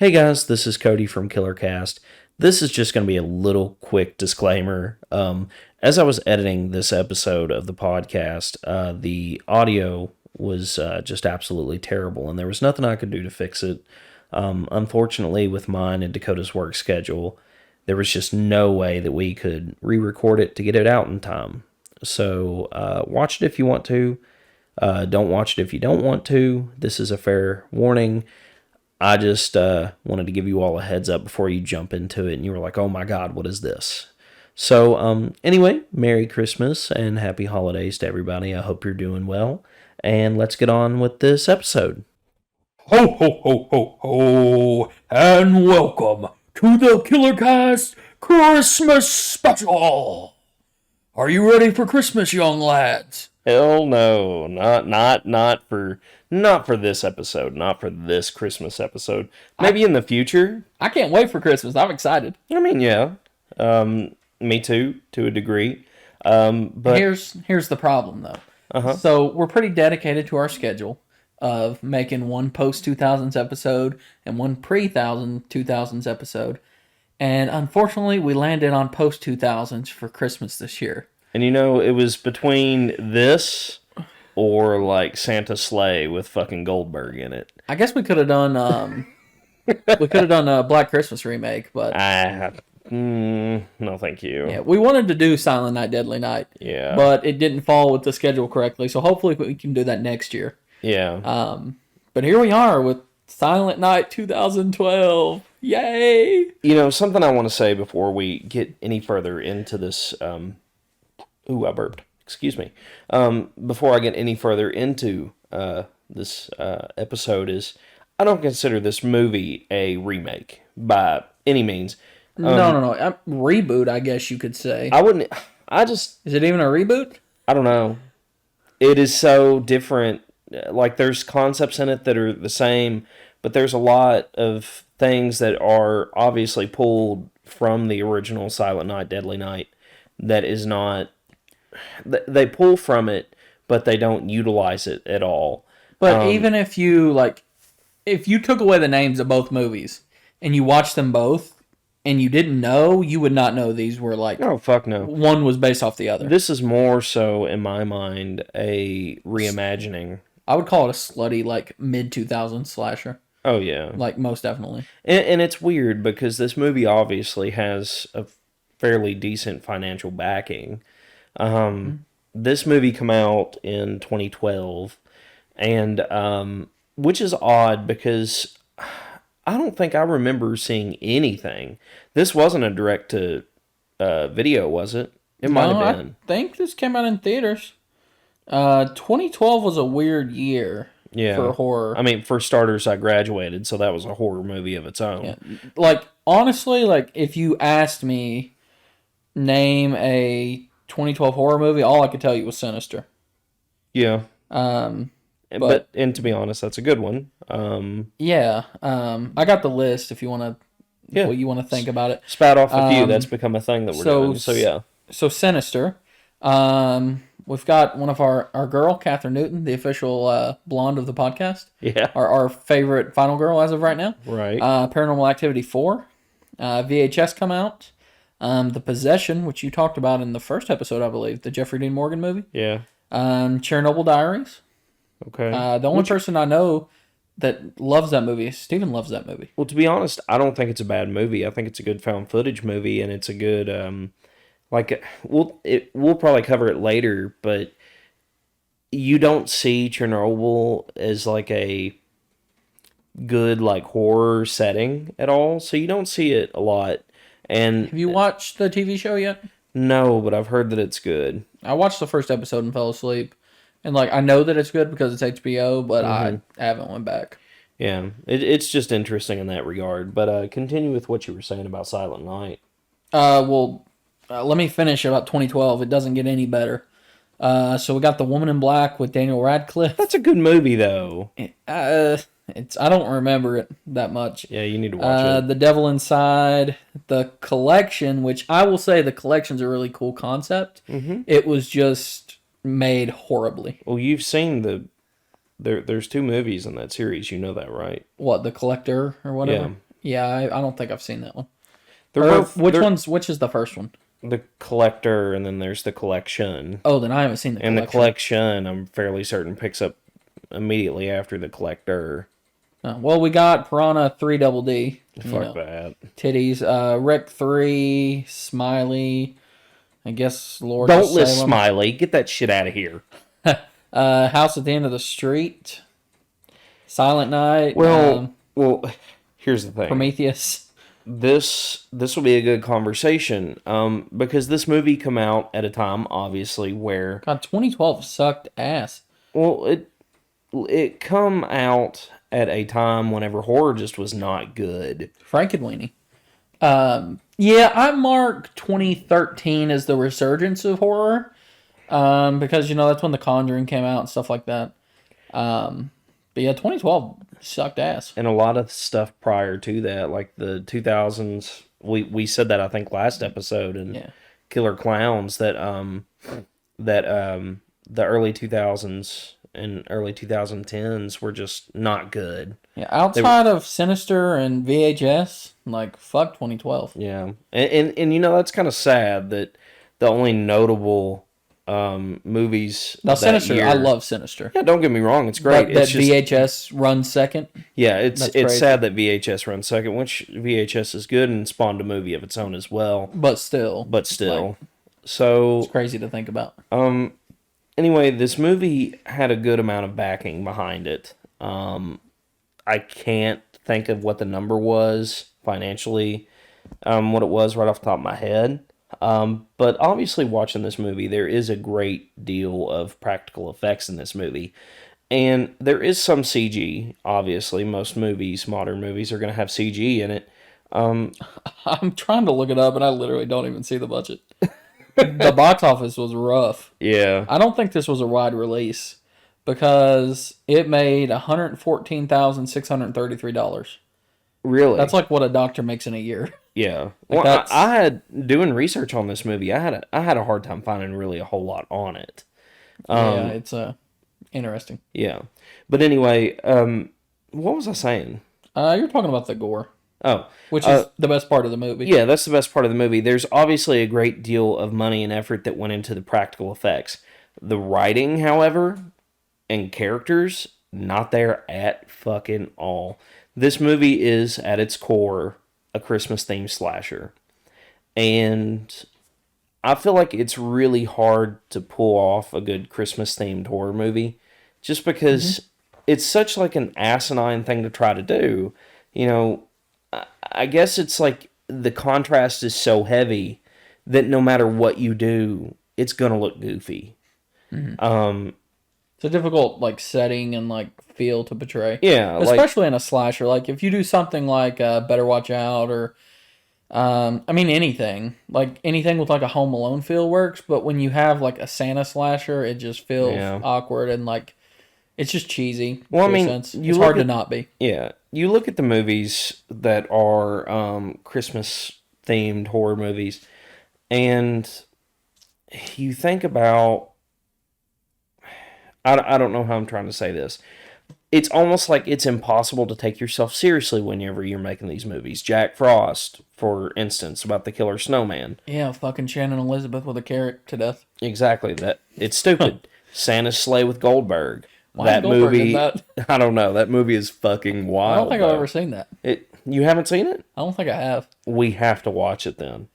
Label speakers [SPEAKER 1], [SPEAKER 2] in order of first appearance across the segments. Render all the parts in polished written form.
[SPEAKER 1] Hey guys, this is Cody from KillerCast. This is just going to be a little quick disclaimer. As I was editing this episode of the podcast, the audio was just absolutely terrible, and there was nothing I could do to fix it. Unfortunately, with mine and Dakota's work schedule, there was just no way that we could re-record it to get it out in time. So watch it if you want to. Don't watch it if you don't want to. This is a fair warning. I just wanted to give you all a heads up before you jump into it and you were like, oh my God, what is this? So anyway, Merry Christmas and Happy Holidays to everybody. I hope you're doing well. And let's get on with this episode.
[SPEAKER 2] Ho, ho, ho, ho, ho, and welcome to the KillerCast Christmas Special. Are you ready for Christmas, young lads?
[SPEAKER 1] Hell no, not for this episode, not for this Christmas episode. Maybe in the future.
[SPEAKER 2] I can't wait for Christmas. I'm excited.
[SPEAKER 1] I mean, yeah, me too, to a degree. But
[SPEAKER 2] here's the problem though. So we're pretty dedicated to our schedule of making one post 2000s episode and one pre 2000s episode, and unfortunately we landed on post 2000s for Christmas this year.
[SPEAKER 1] And you know, it was between this or like Santa's Sleigh with fucking Goldberg in it.
[SPEAKER 2] I guess we could have done a Black Christmas remake, but
[SPEAKER 1] no, thank you.
[SPEAKER 2] yeah, we wanted to do Silent Night, Deadly Night.
[SPEAKER 1] Yeah,
[SPEAKER 2] but it didn't fall with the schedule correctly, so hopefully we can do that next year.
[SPEAKER 1] Yeah.
[SPEAKER 2] But here we are with Silent Night 2012. Yay!
[SPEAKER 1] You know, something I want to say before we get any further into this. Ooh, I burped. Excuse me. Before I get any further into this episode is, I don't consider this movie a remake by any means.
[SPEAKER 2] No. Reboot, I guess you could say.
[SPEAKER 1] I wouldn't. Is
[SPEAKER 2] it even a reboot?
[SPEAKER 1] I don't know. It is so different. Like, there's concepts in it that are the same, but there's a lot of things that are obviously pulled from the original Silent Night, Deadly Night that is not. They pull from it, but they don't utilize it at all.
[SPEAKER 2] But even if you took away the names of both movies and you watched them both and you didn't know, you would not know these were like...
[SPEAKER 1] Oh, fuck no.
[SPEAKER 2] One was based off the other.
[SPEAKER 1] This is more so, in my mind, a reimagining.
[SPEAKER 2] I would call it a slutty, like, mid-2000s slasher.
[SPEAKER 1] Oh, yeah.
[SPEAKER 2] Like, most definitely.
[SPEAKER 1] And it's weird because this movie obviously has a fairly decent financial backing. This movie came out in 2012, and which is odd because I don't think I remember seeing anything. This wasn't a direct to video, was it? It might have been.
[SPEAKER 2] I think this came out in theaters. 2012 was a weird year for horror.
[SPEAKER 1] I mean, for starters, I graduated, so that was a horror movie of its own.
[SPEAKER 2] Yeah. Like, honestly, like, if you asked me, name a 2012 horror movie, all I could tell you was Sinister.
[SPEAKER 1] Yeah.
[SPEAKER 2] But
[SPEAKER 1] and to be honest, that's a good one.
[SPEAKER 2] Yeah. I got the list if you want to.
[SPEAKER 1] Yeah.
[SPEAKER 2] What you want to think about it.
[SPEAKER 1] Spat off a few. That's become a thing that we're doing. So yeah.
[SPEAKER 2] So Sinister. We've got one of our girl, Catherine Newton, the official blonde of the podcast.
[SPEAKER 1] Yeah.
[SPEAKER 2] Our favorite final girl as of right now.
[SPEAKER 1] Right.
[SPEAKER 2] Paranormal Activity 4. VHS come out. The Possession, which you talked about in the first episode, I believe, the Jeffrey Dean Morgan movie.
[SPEAKER 1] Yeah.
[SPEAKER 2] Chernobyl Diaries.
[SPEAKER 1] Okay.
[SPEAKER 2] The only person I know that loves that movie, Steven loves that movie.
[SPEAKER 1] Well, to be honest, I don't think it's a bad movie. I think it's a good found footage movie, and it's a good we'll probably cover it later, but you don't see Chernobyl as like a good like horror setting at all, so you don't see it a lot. And
[SPEAKER 2] have you watched the TV show yet?
[SPEAKER 1] No, but I've heard that it's good.
[SPEAKER 2] I watched the first episode and fell asleep. And like I know that it's good because it's HBO, but I haven't went back.
[SPEAKER 1] Yeah, it's just interesting in that regard. But continue with what you were saying about Silent Night.
[SPEAKER 2] Let me finish about 2012. It doesn't get any better. So we got The Woman in Black with Daniel Radcliffe.
[SPEAKER 1] That's a good movie, though.
[SPEAKER 2] I don't remember it that much.
[SPEAKER 1] Yeah, you need to watch it.
[SPEAKER 2] The Devil Inside, The Collection, which I will say the Collection's a really cool concept. Mm-hmm. It was just made horribly.
[SPEAKER 1] Well, you've seen there's two movies in that series. You know that, right?
[SPEAKER 2] What, The Collector or whatever? Yeah, I don't think I've seen that one. Which is the first one?
[SPEAKER 1] The Collector, and then there's the Collection.
[SPEAKER 2] Oh, then I haven't seen the Collection.
[SPEAKER 1] And the Collection, I'm fairly certain, picks up immediately after the Collector.
[SPEAKER 2] Well, we got Piranha 3 Double D.
[SPEAKER 1] Fuck that.
[SPEAKER 2] Titties. Rec 3, Smiley. I guess Lord
[SPEAKER 1] Don't list Smiley. Get that shit out of here.
[SPEAKER 2] House at the End of the Street. Silent Night.
[SPEAKER 1] Well, here's the thing.
[SPEAKER 2] Prometheus.
[SPEAKER 1] This will be a good conversation, because this movie come out at a time, obviously, where...
[SPEAKER 2] God, 2012 sucked ass.
[SPEAKER 1] Well, it come out at a time whenever horror just was not good.
[SPEAKER 2] Frankenweenie. Yeah, I mark 2013 as the resurgence of horror, because, that's when The Conjuring came out and stuff like that. But yeah, 2012 sucked ass.
[SPEAKER 1] And a lot of stuff prior to that, like the 2000s, we said that I think last episode, and Killer Clowns, that the early 2000s and early 2010s were just not good.
[SPEAKER 2] Yeah, outside of Sinister and VHS, fuck 2012.
[SPEAKER 1] Yeah, and that's kind of sad that the only notable movies
[SPEAKER 2] now
[SPEAKER 1] that
[SPEAKER 2] Sinister
[SPEAKER 1] year,
[SPEAKER 2] I love Sinister.
[SPEAKER 1] Yeah, don't get me wrong, it's great.
[SPEAKER 2] But that VHS runs second.
[SPEAKER 1] Yeah, it's sad that VHS runs second, which VHS is good and spawned a movie of its own as well.
[SPEAKER 2] But still.
[SPEAKER 1] So
[SPEAKER 2] it's crazy to think about.
[SPEAKER 1] Anyway, this movie had a good amount of backing behind it. I can't think of what the number was financially, what it was right off the top of my head. But obviously watching this movie, there is a great deal of practical effects in this movie. And there is some CG, obviously. Most movies, modern movies, are going to have CG in it.
[SPEAKER 2] I'm trying to look it up, and I literally don't even see the budget. The box office was rough.
[SPEAKER 1] Yeah.
[SPEAKER 2] I don't think this was a wide release, because it made $114,633.
[SPEAKER 1] Really?
[SPEAKER 2] That's like what a doctor makes in a year.
[SPEAKER 1] Yeah. Well, I had, doing research on this movie, I had a hard time finding really a whole lot on it.
[SPEAKER 2] Yeah, it's interesting.
[SPEAKER 1] Yeah. But anyway, what was I saying?
[SPEAKER 2] You're talking about the gore.
[SPEAKER 1] Oh.
[SPEAKER 2] Which is the best part of the movie.
[SPEAKER 1] Yeah, that's the best part of the movie. There's obviously a great deal of money and effort that went into the practical effects. The writing, however, and characters, not there at fucking all. This movie is, at its core, a Christmas-themed slasher. And I feel like it's really hard to pull off a good Christmas-themed horror movie, just because it's such like an asinine thing to try to do. I guess it's like the contrast is so heavy that no matter what you do, it's going to look goofy.
[SPEAKER 2] Mm-hmm. It's a difficult setting and feel to portray.
[SPEAKER 1] Yeah.
[SPEAKER 2] Especially in a slasher. If you do something like Better Watch Out or anything. Anything with a Home Alone feel works, but when you have a Santa slasher, it just feels awkward and it's just cheesy.
[SPEAKER 1] Well,
[SPEAKER 2] it's hard to not be.
[SPEAKER 1] Yeah. You look at the movies that are Christmas-themed horror movies, and you think about... I don't know how I'm trying to say this. It's almost like it's impossible to take yourself seriously whenever you're making these movies. Jack Frost, for instance, about the killer snowman.
[SPEAKER 2] Yeah, fucking Shannon Elizabeth with a carrot to death.
[SPEAKER 1] Exactly. It's stupid. Santa's Sleigh with Goldberg.
[SPEAKER 2] Why
[SPEAKER 1] that
[SPEAKER 2] Goldberg
[SPEAKER 1] movie,
[SPEAKER 2] did that?
[SPEAKER 1] I don't know. That movie is fucking wild.
[SPEAKER 2] I don't think I've ever seen that.
[SPEAKER 1] You haven't seen it?
[SPEAKER 2] I don't think I have.
[SPEAKER 1] We have to watch it then.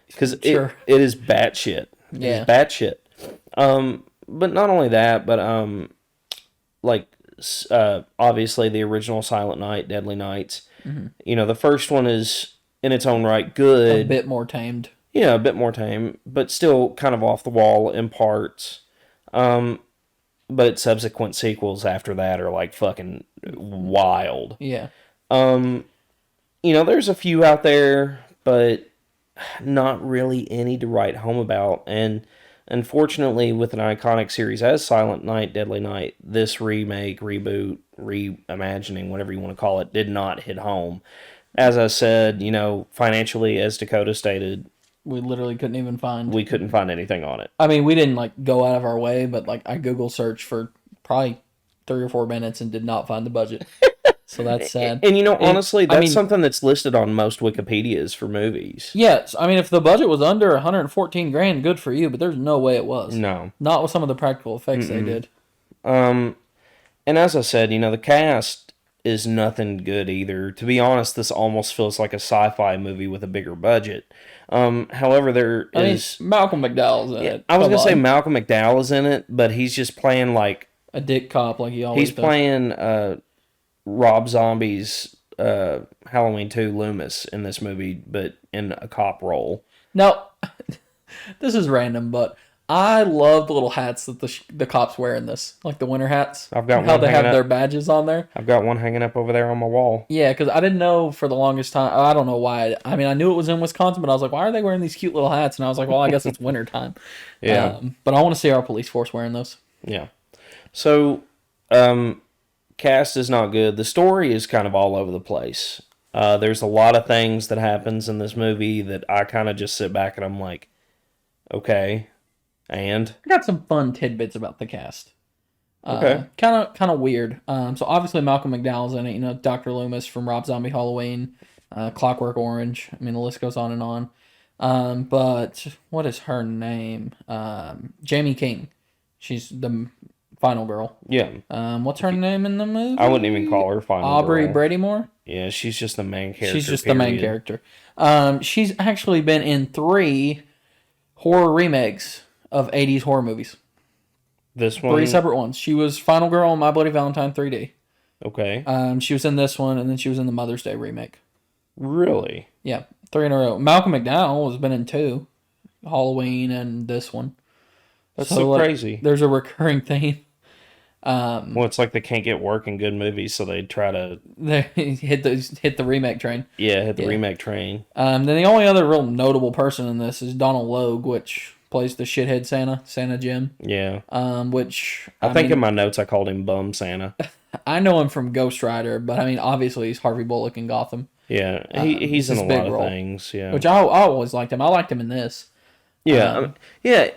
[SPEAKER 1] Because
[SPEAKER 2] sure.
[SPEAKER 1] it is batshit.
[SPEAKER 2] Yeah.
[SPEAKER 1] It's batshit. But not only that, but obviously the original Silent Night, Deadly Nights. Mm-hmm. The first one is in its own right good.
[SPEAKER 2] A bit more tamed.
[SPEAKER 1] Yeah, a bit more tame, but still kind of off the wall in parts. But subsequent sequels after that are fucking wild.
[SPEAKER 2] Yeah.
[SPEAKER 1] There's a few out there, but not really any to write home about. And unfortunately, with an iconic series as Silent Night, Deadly Night, this remake, reboot, reimagining, whatever you want to call it, did not hit home. As I said, financially, as Dakota stated,
[SPEAKER 2] we literally couldn't even find...
[SPEAKER 1] We couldn't find anything on it.
[SPEAKER 2] We didn't go out of our way, but I Google searched for probably 3 or 4 minutes and did not find the budget. So that's sad.
[SPEAKER 1] And honestly, that's something that's listed on most Wikipedias for movies.
[SPEAKER 2] Yes, I mean, if the budget was under 114 grand, good for you. But there's no way it was.
[SPEAKER 1] No,
[SPEAKER 2] not with some of the practical effects they did.
[SPEAKER 1] And as I said, the cast is nothing good either. To be honest, this almost feels like a sci-fi movie with a bigger budget. However,
[SPEAKER 2] I mean, Malcolm McDowell's in it.
[SPEAKER 1] I was gonna say Malcolm McDowell is in it, but he's just playing like
[SPEAKER 2] a dick cop, like he always.
[SPEAKER 1] He's
[SPEAKER 2] does.
[SPEAKER 1] playing Rob Zombie's Halloween 2 Loomis in this movie, but in a cop role.
[SPEAKER 2] Now, this is random, but I love the little hats that the cops wear in this, like the winter hats.
[SPEAKER 1] I've got
[SPEAKER 2] how they have their badges on there.
[SPEAKER 1] I've got one hanging up over there on my wall.
[SPEAKER 2] Yeah, because I didn't know for the longest time. I don't know why. I mean, I knew it was in Wisconsin, but I was like, why are they wearing these cute little hats? And I was like, well, I guess it's winter time.
[SPEAKER 1] Yeah.
[SPEAKER 2] But I want to see our police force wearing those.
[SPEAKER 1] Yeah. So, cast is not good. The story is kind of all over the place. There's a lot of things that happens in this movie that I kind of just sit back and I'm like, okay, and
[SPEAKER 2] I got some fun tidbits about the cast.
[SPEAKER 1] Okay.
[SPEAKER 2] Kind of weird. So obviously Malcolm McDowell's in it. Dr. Loomis from Rob Zombie Halloween, Clockwork Orange. I mean, the list goes on and on. But what is her name? Jamie King. She's the final girl.
[SPEAKER 1] Yeah.
[SPEAKER 2] What's her name in the movie?
[SPEAKER 1] I wouldn't even call her final
[SPEAKER 2] Aubrey
[SPEAKER 1] girl.
[SPEAKER 2] Bradymore?
[SPEAKER 1] Yeah, she's just the main character.
[SPEAKER 2] She's just the main character. She's actually been in 3 horror remakes of 80s horror movies.
[SPEAKER 1] This one?
[SPEAKER 2] 3 separate ones. She was Final Girl in My Bloody Valentine 3D.
[SPEAKER 1] Okay.
[SPEAKER 2] She was in this one, and then she was in the Mother's Day remake.
[SPEAKER 1] Really?
[SPEAKER 2] Yeah, 3 in a row. Malcolm McDowell has been in 2. Halloween and this one.
[SPEAKER 1] That's so crazy.
[SPEAKER 2] There's a recurring theme.
[SPEAKER 1] Well, it's like they can't get work in good movies, so they try to
[SPEAKER 2] hit the remake train.
[SPEAKER 1] Yeah, hit the remake train.
[SPEAKER 2] Then the only other real notable person in this is Donald Logue, which plays the shithead Santa Jim.
[SPEAKER 1] Yeah.
[SPEAKER 2] Which
[SPEAKER 1] I think in my notes I called him Bum Santa.
[SPEAKER 2] I know him from Ghost Rider, but I mean obviously he's Harvey Bullock in Gotham.
[SPEAKER 1] Yeah, he's in a lot of things. Yeah,
[SPEAKER 2] which I always liked him. I liked him in this.
[SPEAKER 1] Yeah,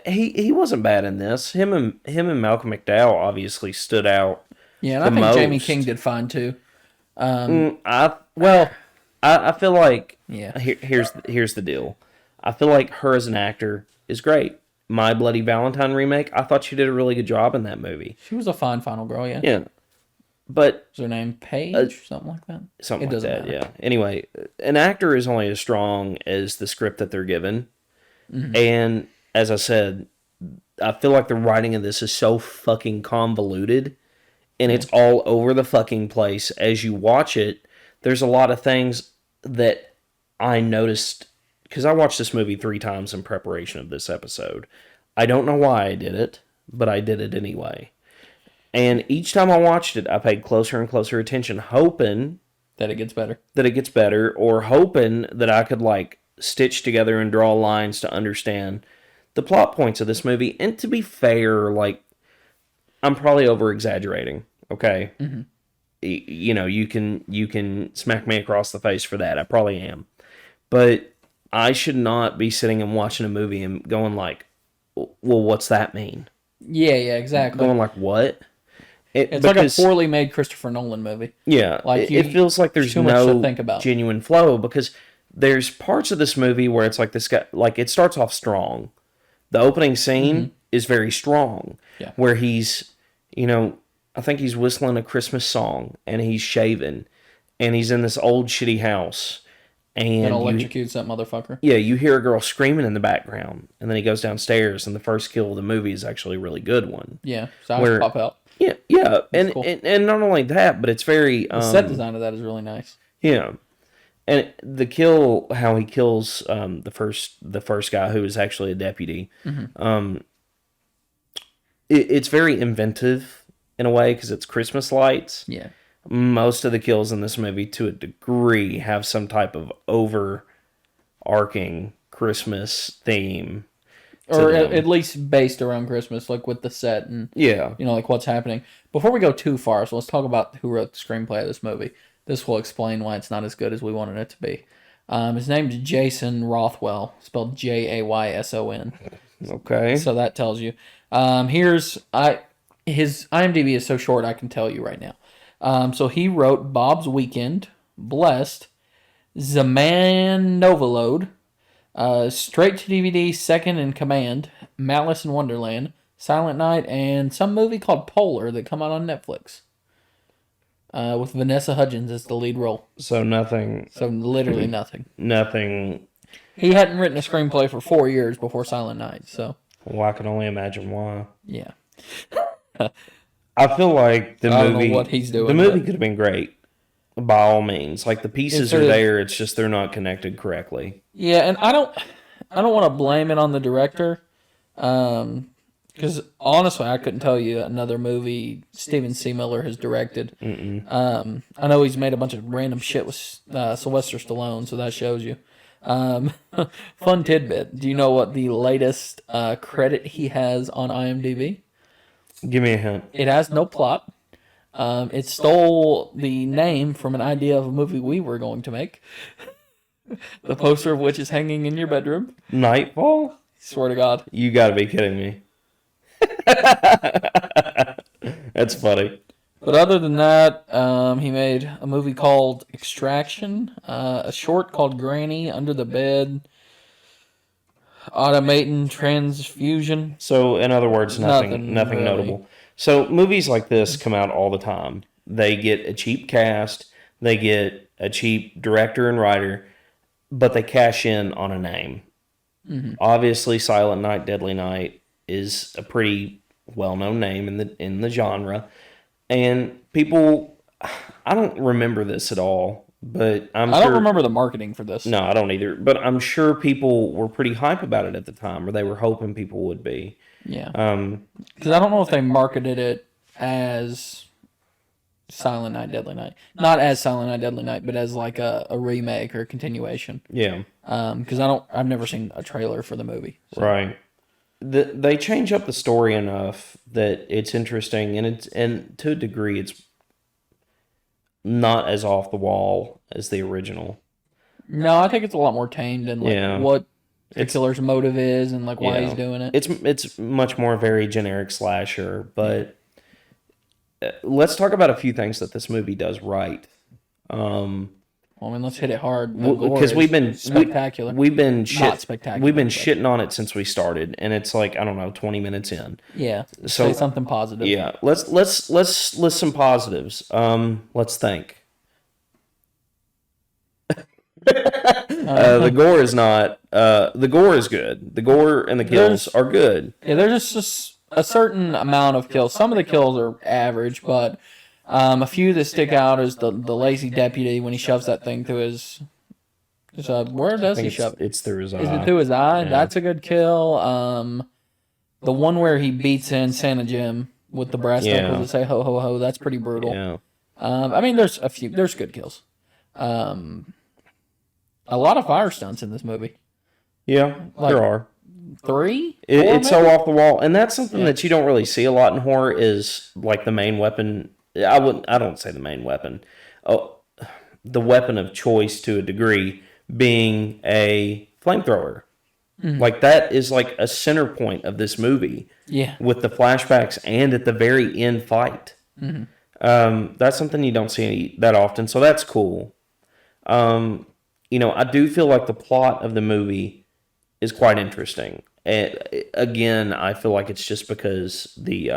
[SPEAKER 1] he wasn't bad in this. Him and Malcolm McDowell obviously stood out.
[SPEAKER 2] Yeah, and I think
[SPEAKER 1] most.
[SPEAKER 2] Jamie King did fine too.
[SPEAKER 1] I feel like here's the deal. I feel like her as an actor is great. My Bloody Valentine remake, I thought she did a really good job in that movie.
[SPEAKER 2] She was a fine final girl, yeah.
[SPEAKER 1] Yeah, but
[SPEAKER 2] is her name Paige? Something like that.
[SPEAKER 1] Something like that. Matter. Yeah. Anyway, an actor is only as strong as the script that they're given. Mm-hmm. And as I said, I feel like the writing of this is so fucking convoluted and it's all over the fucking place. As you watch it, there's a lot of things that I noticed because I watched this movie 3 times in preparation of this episode. I don't know why I did it, but I did it anyway. And each time I watched it, I paid closer and closer attention, hoping
[SPEAKER 2] that it gets
[SPEAKER 1] better, or hoping that I could stitch together and draw lines to understand the plot points of this movie. And to be fair, I'm probably over exaggerating. Okay,
[SPEAKER 2] mm-hmm.
[SPEAKER 1] You can smack me across the face for that. I probably am, but I should not be sitting and watching a movie and going well, what's that mean?
[SPEAKER 2] Yeah, exactly.
[SPEAKER 1] Going what?
[SPEAKER 2] It's like a poorly made Christopher Nolan movie.
[SPEAKER 1] Yeah, it feels like there's
[SPEAKER 2] too much
[SPEAKER 1] no
[SPEAKER 2] to think about.
[SPEAKER 1] Genuine flow because there's parts of this movie where it's like this guy, it starts off strong. The opening scene is very strong, where he's, I think he's whistling a Christmas song and he's shaving and he's in this old shitty house. And
[SPEAKER 2] electrocutes that motherfucker.
[SPEAKER 1] Yeah, you hear a girl screaming in the background and then he goes downstairs and the first kill of the movie is actually a really good one.
[SPEAKER 2] Yeah, eyes pop out.
[SPEAKER 1] Yeah, and, cool. and not only that, but it's very...
[SPEAKER 2] the set design of that is really nice.
[SPEAKER 1] Yeah. And the kill, how he kills the first guy who is actually a deputy, it's very inventive in a way because it's Christmas lights.
[SPEAKER 2] Yeah.
[SPEAKER 1] Most of the kills in this movie, to a degree, have some type of overarching Christmas theme.
[SPEAKER 2] Or at least based around Christmas, with the set and what's happening. Before we go too far, so let's talk about who wrote the screenplay of this movie. This will explain why it's not as good as we wanted it to be. His name's Jason Rothwell, spelled Jayson.
[SPEAKER 1] Okay.
[SPEAKER 2] So that tells you. His IMDb is so short I can tell you right now. So he wrote Bob's Weekend, Blessed, Zaman Novolode, Straight to DVD, Second in Command, Malice in Wonderland, Silent Night, and some movie called Polar that come out on Netflix. With Vanessa Hudgens as the lead role.
[SPEAKER 1] So nothing.
[SPEAKER 2] So literally nothing.
[SPEAKER 1] Nothing.
[SPEAKER 2] He hadn't written a screenplay for 4 years before Silent Night, so.
[SPEAKER 1] Well, I can only imagine why.
[SPEAKER 2] Yeah.
[SPEAKER 1] I feel like the
[SPEAKER 2] I
[SPEAKER 1] movie.
[SPEAKER 2] don't know what he's doing.
[SPEAKER 1] The movie could have been great, by all means. Like the pieces are
[SPEAKER 2] is.
[SPEAKER 1] there. It's just they're not connected correctly.
[SPEAKER 2] Yeah, and I don't want to blame it on the director, because honestly, I couldn't tell you another movie Steven C. Miller has directed. I know he's made a bunch of random shit with Sylvester Stallone, so that shows you. Fun tidbit: do you know what the latest credit he has on IMDb?
[SPEAKER 1] Give me a hint.
[SPEAKER 2] It has no plot. It stole the name from an idea of a movie we were going to make. The poster of which is hanging in your bedroom.
[SPEAKER 1] Nightfall?
[SPEAKER 2] Swear to God.
[SPEAKER 1] You gotta be kidding me. That's funny.
[SPEAKER 2] But other than that, he made a movie called Extraction, a short called Granny, Under the Bed, Automating Transfusion.
[SPEAKER 1] So, in other words, nothing
[SPEAKER 2] really.
[SPEAKER 1] notable. So, movies like this come out all the time. They get a cheap cast, they get a cheap director and writer, but they cash in on a name. Obviously, Silent Night, Deadly Night is a pretty well-known name in the genre, and people. I don't remember this at all, but I
[SPEAKER 2] don't remember the marketing for this.
[SPEAKER 1] No, I don't either. But I'm sure people were pretty hype about it at the time, or they were hoping people would be.
[SPEAKER 2] Yeah. Because I don't know if they marketed it as Silent Night, Deadly Night. Not as Silent Night, Deadly Night, but as like a remake or a continuation.
[SPEAKER 1] Yeah.
[SPEAKER 2] Because I've never seen a trailer for the movie. So.
[SPEAKER 1] Right. They change up the story enough that it's interesting, and to a degree, it's not as off the wall as the original.
[SPEAKER 2] No, I think it's a lot more tamed and what the killer's motive is and like why he's doing it.
[SPEAKER 1] It's much more very generic slasher, but let's talk about a few things that this movie does right.
[SPEAKER 2] Well, I mean, let's hit it hard
[SPEAKER 1] Because we've been
[SPEAKER 2] spectacular.
[SPEAKER 1] We've been
[SPEAKER 2] Not spectacular.
[SPEAKER 1] We've been shitting on it since we started, and it's like I don't know, 20 minutes in.
[SPEAKER 2] Yeah.
[SPEAKER 1] So
[SPEAKER 2] say something positive.
[SPEAKER 1] Yeah. Let's list some positives. Let's think. The gore is not. The gore is good. The gore and the kills are good.
[SPEAKER 2] Yeah, there's just a certain amount of kills. Some of the kills are average, but a few that stick out is the lazy deputy when he shoves that thing through his. Where does he shove it?
[SPEAKER 1] It's through his eye.
[SPEAKER 2] Is it through his eye? Yeah. That's a good kill. The one where he beats in Santa Jim with the brass knuckles to say ho ho ho. That's pretty brutal.
[SPEAKER 1] Yeah.
[SPEAKER 2] I mean, there's a few. There's good kills. A lot of fire stunts in this movie.
[SPEAKER 1] Yeah, there are.
[SPEAKER 2] 3?
[SPEAKER 1] It's so off the wall, and that's something that you don't really see a lot in horror. Is like the main weapon. I don't say the main weapon. Oh, the weapon of choice to a degree being a flamethrower. Mm-hmm. Like that is like a center point of this movie.
[SPEAKER 2] Yeah.
[SPEAKER 1] With the flashbacks and at the very end fight. Mm-hmm. That's something you don't see that often, so that's cool. I do feel like the plot of the movie is quite interesting. And again, I feel like it's just because the.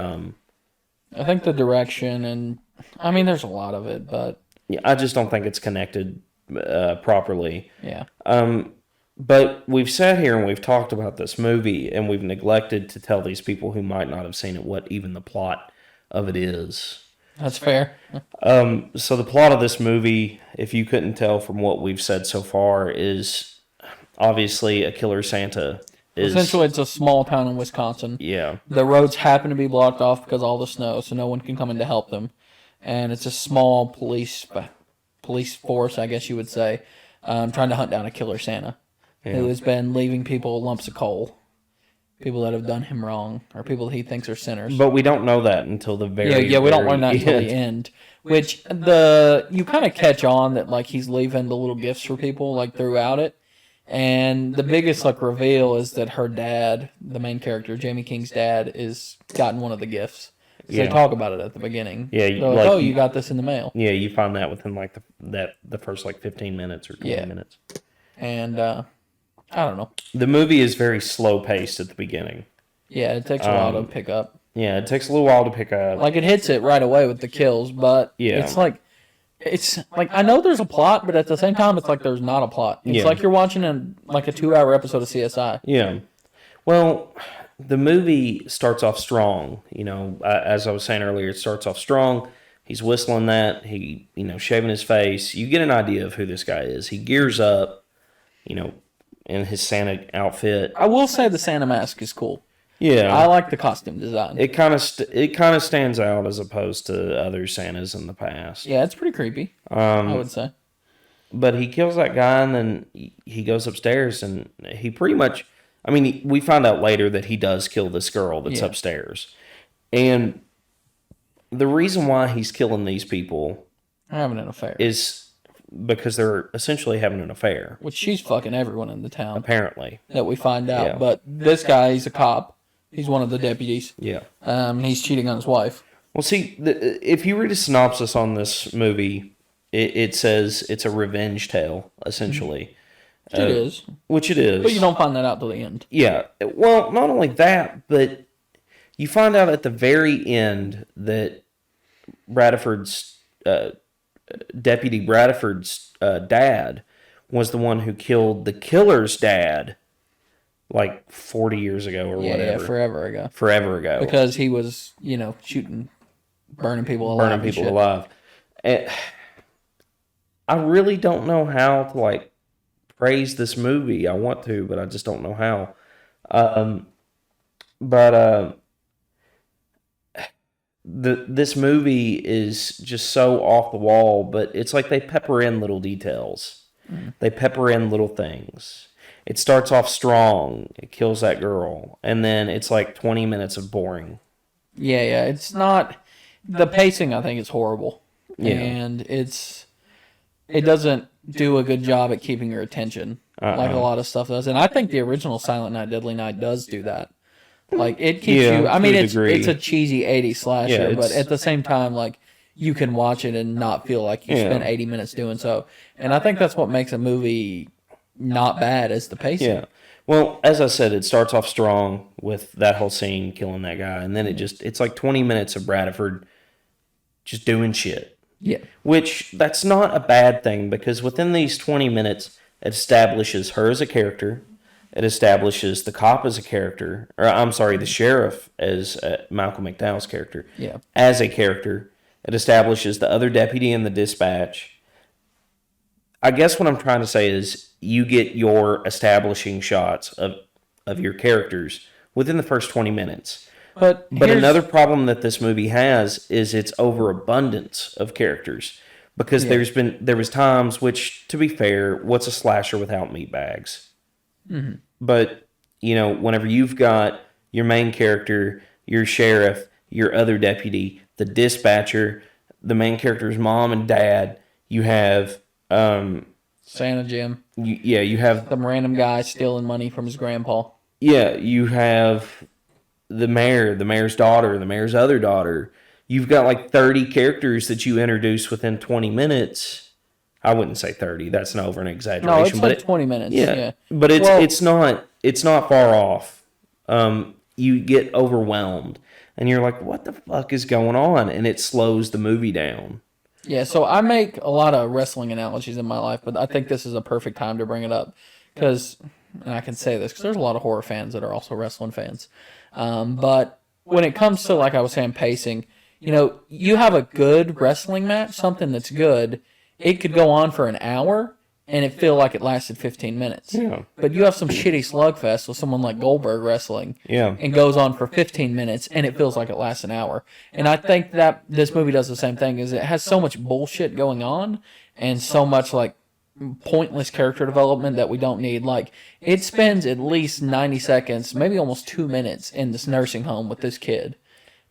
[SPEAKER 2] I think the direction and I mean, there's a lot of it, but
[SPEAKER 1] yeah, I just don't think it's connected properly.
[SPEAKER 2] Yeah.
[SPEAKER 1] But we've sat here and we've talked about this movie, and we've neglected to tell these people who might not have seen it what even the plot of it is.
[SPEAKER 2] That's fair.
[SPEAKER 1] So the plot of this movie, if you couldn't tell from what we've said so far, is obviously a killer Santa.
[SPEAKER 2] Essentially, it's a small town in Wisconsin.
[SPEAKER 1] Yeah.
[SPEAKER 2] The roads happen to be blocked off because of all the snow, so no one can come in to help them. And it's a small police force, I guess you would say, trying to hunt down a killer Santa who has been leaving people lumps of coal. People that have done him wrong, or people that he thinks are sinners.
[SPEAKER 1] But we don't know that until the very
[SPEAKER 2] we don't learn that until the end. Which you kind of catch on that like he's leaving the little gifts for people like throughout it, and the biggest like reveal is that her dad, the main character, Jamie King's dad, is gotten one of the gifts. They talk about it at the beginning.
[SPEAKER 1] Yeah,
[SPEAKER 2] they're like, oh, you got this in the mail.
[SPEAKER 1] Yeah, you find that within like the first like 15 minutes or 20 minutes.
[SPEAKER 2] And I don't know.
[SPEAKER 1] The movie is very slow paced at the beginning.
[SPEAKER 2] Yeah, it takes a while to pick up.
[SPEAKER 1] Yeah, it takes a little while to pick up.
[SPEAKER 2] Like, it hits it right away with the kills, but it's like I know there's a plot, but at the same time, it's like there's not a plot. It's like you're watching a 2-hour episode of CSI.
[SPEAKER 1] Yeah. Well, the movie starts off strong. You know, as I was saying earlier, it starts off strong. He's whistling that. He, shaving his face. You get an idea of who this guy is. He gears up, in his Santa outfit.
[SPEAKER 2] I will say the Santa mask is cool.
[SPEAKER 1] Yeah,
[SPEAKER 2] I like the costume design.
[SPEAKER 1] It kind of stands out as opposed to other Santas in the past.
[SPEAKER 2] Yeah, it's pretty creepy. I would say.
[SPEAKER 1] But he kills that guy, and then he goes upstairs, and he pretty much. I mean, we find out later that he does kill this girl that's upstairs, and the reason why he's killing these people
[SPEAKER 2] having an affair
[SPEAKER 1] is because they're essentially having an affair.
[SPEAKER 2] Which she's fucking everyone in the town.
[SPEAKER 1] Apparently,
[SPEAKER 2] that we find out. Yeah. But this guy, he's a cop. He's one of the deputies.
[SPEAKER 1] Yeah.
[SPEAKER 2] He's cheating on his wife.
[SPEAKER 1] Well, see, if you read a synopsis on this movie, it says it's a revenge tale, essentially.
[SPEAKER 2] Which it is.
[SPEAKER 1] Which it is.
[SPEAKER 2] But you don't find that out till the end.
[SPEAKER 1] Yeah. Well, not only that, but you find out at the very end that Deputy Bradford's dad was the one who killed the killer's dad. Like 40 years ago or whatever.
[SPEAKER 2] Yeah, forever ago. Because he was, burning people alive.
[SPEAKER 1] And I really don't know how to, praise this movie. I want to, but I just don't know how. This movie is just so off the wall, but it's like they pepper in little details. Mm. They pepper in little things. It starts off strong. It kills that girl. And then it's like 20 minutes of boring.
[SPEAKER 2] Yeah. It's not... The pacing, I think, is horrible.
[SPEAKER 1] Yeah.
[SPEAKER 2] And it doesn't do a good job at keeping your attention. Like a lot of stuff does. And I think the original Silent Night, Deadly Night does do that. Like, it keeps you... I mean, it's a cheesy 80s slasher, but at the same time, you can watch it and not feel like you spent 80 minutes doing so. And I think that's what makes a movie... not bad as the pacing.
[SPEAKER 1] Yeah. Well, as I said, it starts off strong with that whole scene killing that guy, and then it's like 20 minutes of Bradford just doing shit.
[SPEAKER 2] Yeah.
[SPEAKER 1] Which, that's not a bad thing, because within these 20 minutes, it establishes her as a character, it establishes the cop as a character, or I'm sorry, the sheriff as Malcolm McDowell's character, as a character. It establishes the other deputy in the dispatch. I guess what I'm trying to say is you get your establishing shots of your characters within the first 20 minutes. But another problem that this movie has is its overabundance of characters. Because there was times, which, to be fair, what's a slasher without meat bags? Mm-hmm. But, whenever you've got your main character, your sheriff, your other deputy, the dispatcher, the main character's mom and dad, you have...
[SPEAKER 2] Santa Jim.
[SPEAKER 1] You have...
[SPEAKER 2] some random guy stealing money from his grandpa.
[SPEAKER 1] Yeah, you have the mayor's daughter, the mayor's other daughter. You've got 30 characters that you introduce within 20 minutes. I wouldn't say 30. That's an over an exaggeration.
[SPEAKER 2] No, it's 20 minutes. Yeah.
[SPEAKER 1] But it's not far off. You get overwhelmed. And you're like, what the fuck is going on? And it slows the movie down.
[SPEAKER 2] Yeah, so I make a lot of wrestling analogies in my life, but I think this is a perfect time to bring it up. Because, and I can say this, because there's a lot of horror fans that are also wrestling fans. But when it comes to, like I was saying, pacing, you have a good wrestling match, something that's good, it could go on for an hour, and it feel like it lasted 15 minutes.
[SPEAKER 1] Yeah.
[SPEAKER 2] But you have some shitty slugfest with someone like Goldberg wrestling, and goes on for 15 minutes, and it feels like it lasts an hour. And I think that this movie does the same thing, is it has so much bullshit going on, and so much, pointless character development that we don't need. It spends at least 90 seconds, maybe almost 2 minutes, in this nursing home with this kid.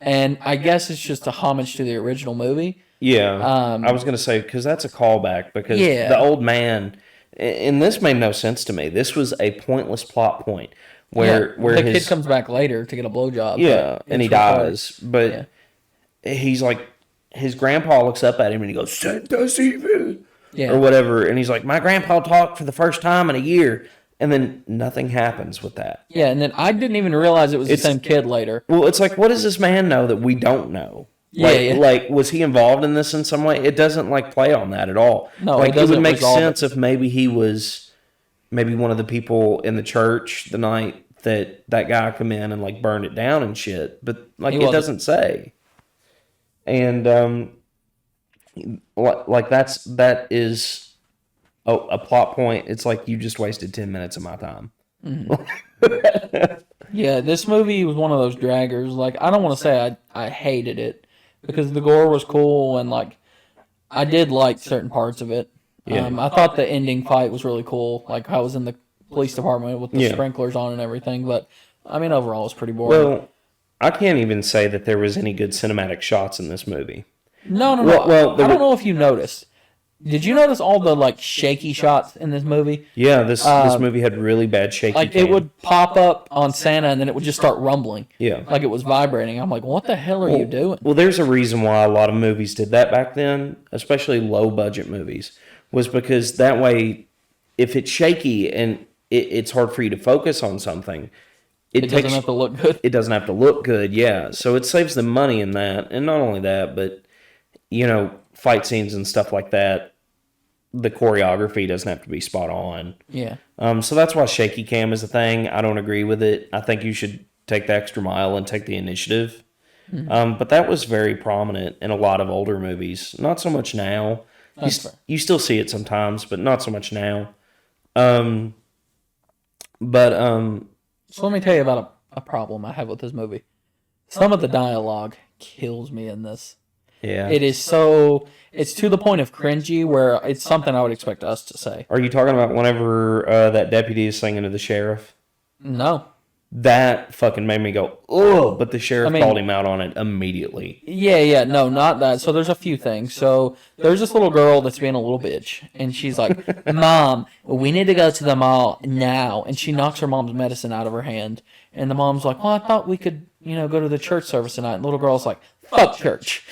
[SPEAKER 2] And I guess it's just a homage to the original movie.
[SPEAKER 1] Yeah, I was going to say, because that's a callback, because the old man, and this made no sense to me. This was a pointless plot point where
[SPEAKER 2] the kid comes back later to get a blowjob.
[SPEAKER 1] Yeah, and he dies. But he's like, his grandpa looks up at him and he goes, Santa's evil.
[SPEAKER 2] Yeah.
[SPEAKER 1] Or whatever. And he's like, my grandpa talked for the first time in a year. And then nothing happens with that.
[SPEAKER 2] Yeah, and then I didn't even realize it was the same kid later.
[SPEAKER 1] Well, it's like, what does this man know that we don't know? Like, was he involved in this in some way? It doesn't, like, play on that at all.
[SPEAKER 2] No,
[SPEAKER 1] like, it would make sense
[SPEAKER 2] it.
[SPEAKER 1] if maybe he was maybe one of the people in the church the night that guy come in and, like, burned it down and shit. But, like, it doesn't say. And, like, that is a plot point. It's like you just wasted 10 minutes of my time.
[SPEAKER 2] Mm-hmm. Yeah, this movie was one of those draggers. Like, I don't want to say I hated it because the gore was cool and, like, I did like certain parts of it. Yeah. I thought the ending fight was really cool. Like, I was in the police department with the sprinklers on and everything. But, I mean, overall, it was pretty boring. Well,
[SPEAKER 1] I can't even say that there was any good cinematic shots in this movie.
[SPEAKER 2] No. Well, I don't know if you noticed. Did you notice all the, like, shaky shots in this movie?
[SPEAKER 1] Yeah, this movie had really bad shaky
[SPEAKER 2] Like,
[SPEAKER 1] cam.
[SPEAKER 2] it would pop up on Santa, and then it would just start rumbling.
[SPEAKER 1] Yeah.
[SPEAKER 2] Like, it was vibrating. I'm like, what the hell are you doing?
[SPEAKER 1] Well, there's a reason why a lot of movies did that back then, especially low-budget movies, was because that way, if it's shaky and it's hard for you to focus on something,
[SPEAKER 2] it doesn't have to look good.
[SPEAKER 1] It doesn't have to look good, yeah. So it saves them money in that. And not only that, but, you know, fight scenes and stuff like that, the choreography doesn't have to be spot on.
[SPEAKER 2] Yeah.
[SPEAKER 1] So that's why shaky cam is a thing. I don't agree with it. I think you should take the extra mile and take the initiative. Mm-hmm. But that was very prominent in a lot of older movies. Not so much now. You still see it sometimes, but not so much now. So
[SPEAKER 2] let me tell you about a problem I have with this movie. Some of the dialogue kills me in this.
[SPEAKER 1] Yeah.
[SPEAKER 2] It's to the point of cringy where it's something I would expect us to say.
[SPEAKER 1] Are you talking about whenever that deputy is singing to the sheriff?
[SPEAKER 2] No.
[SPEAKER 1] That fucking made me go, oh, but the sheriff called him out on it immediately.
[SPEAKER 2] Yeah, no, not that. So there's a few things. So there's this little girl that's being a little bitch, and she's like, Mom, we need to go to the mall now. And she knocks her mom's medicine out of her hand. And the mom's like, well, I thought we could, go to the church service tonight. And the little girl's like, fuck church.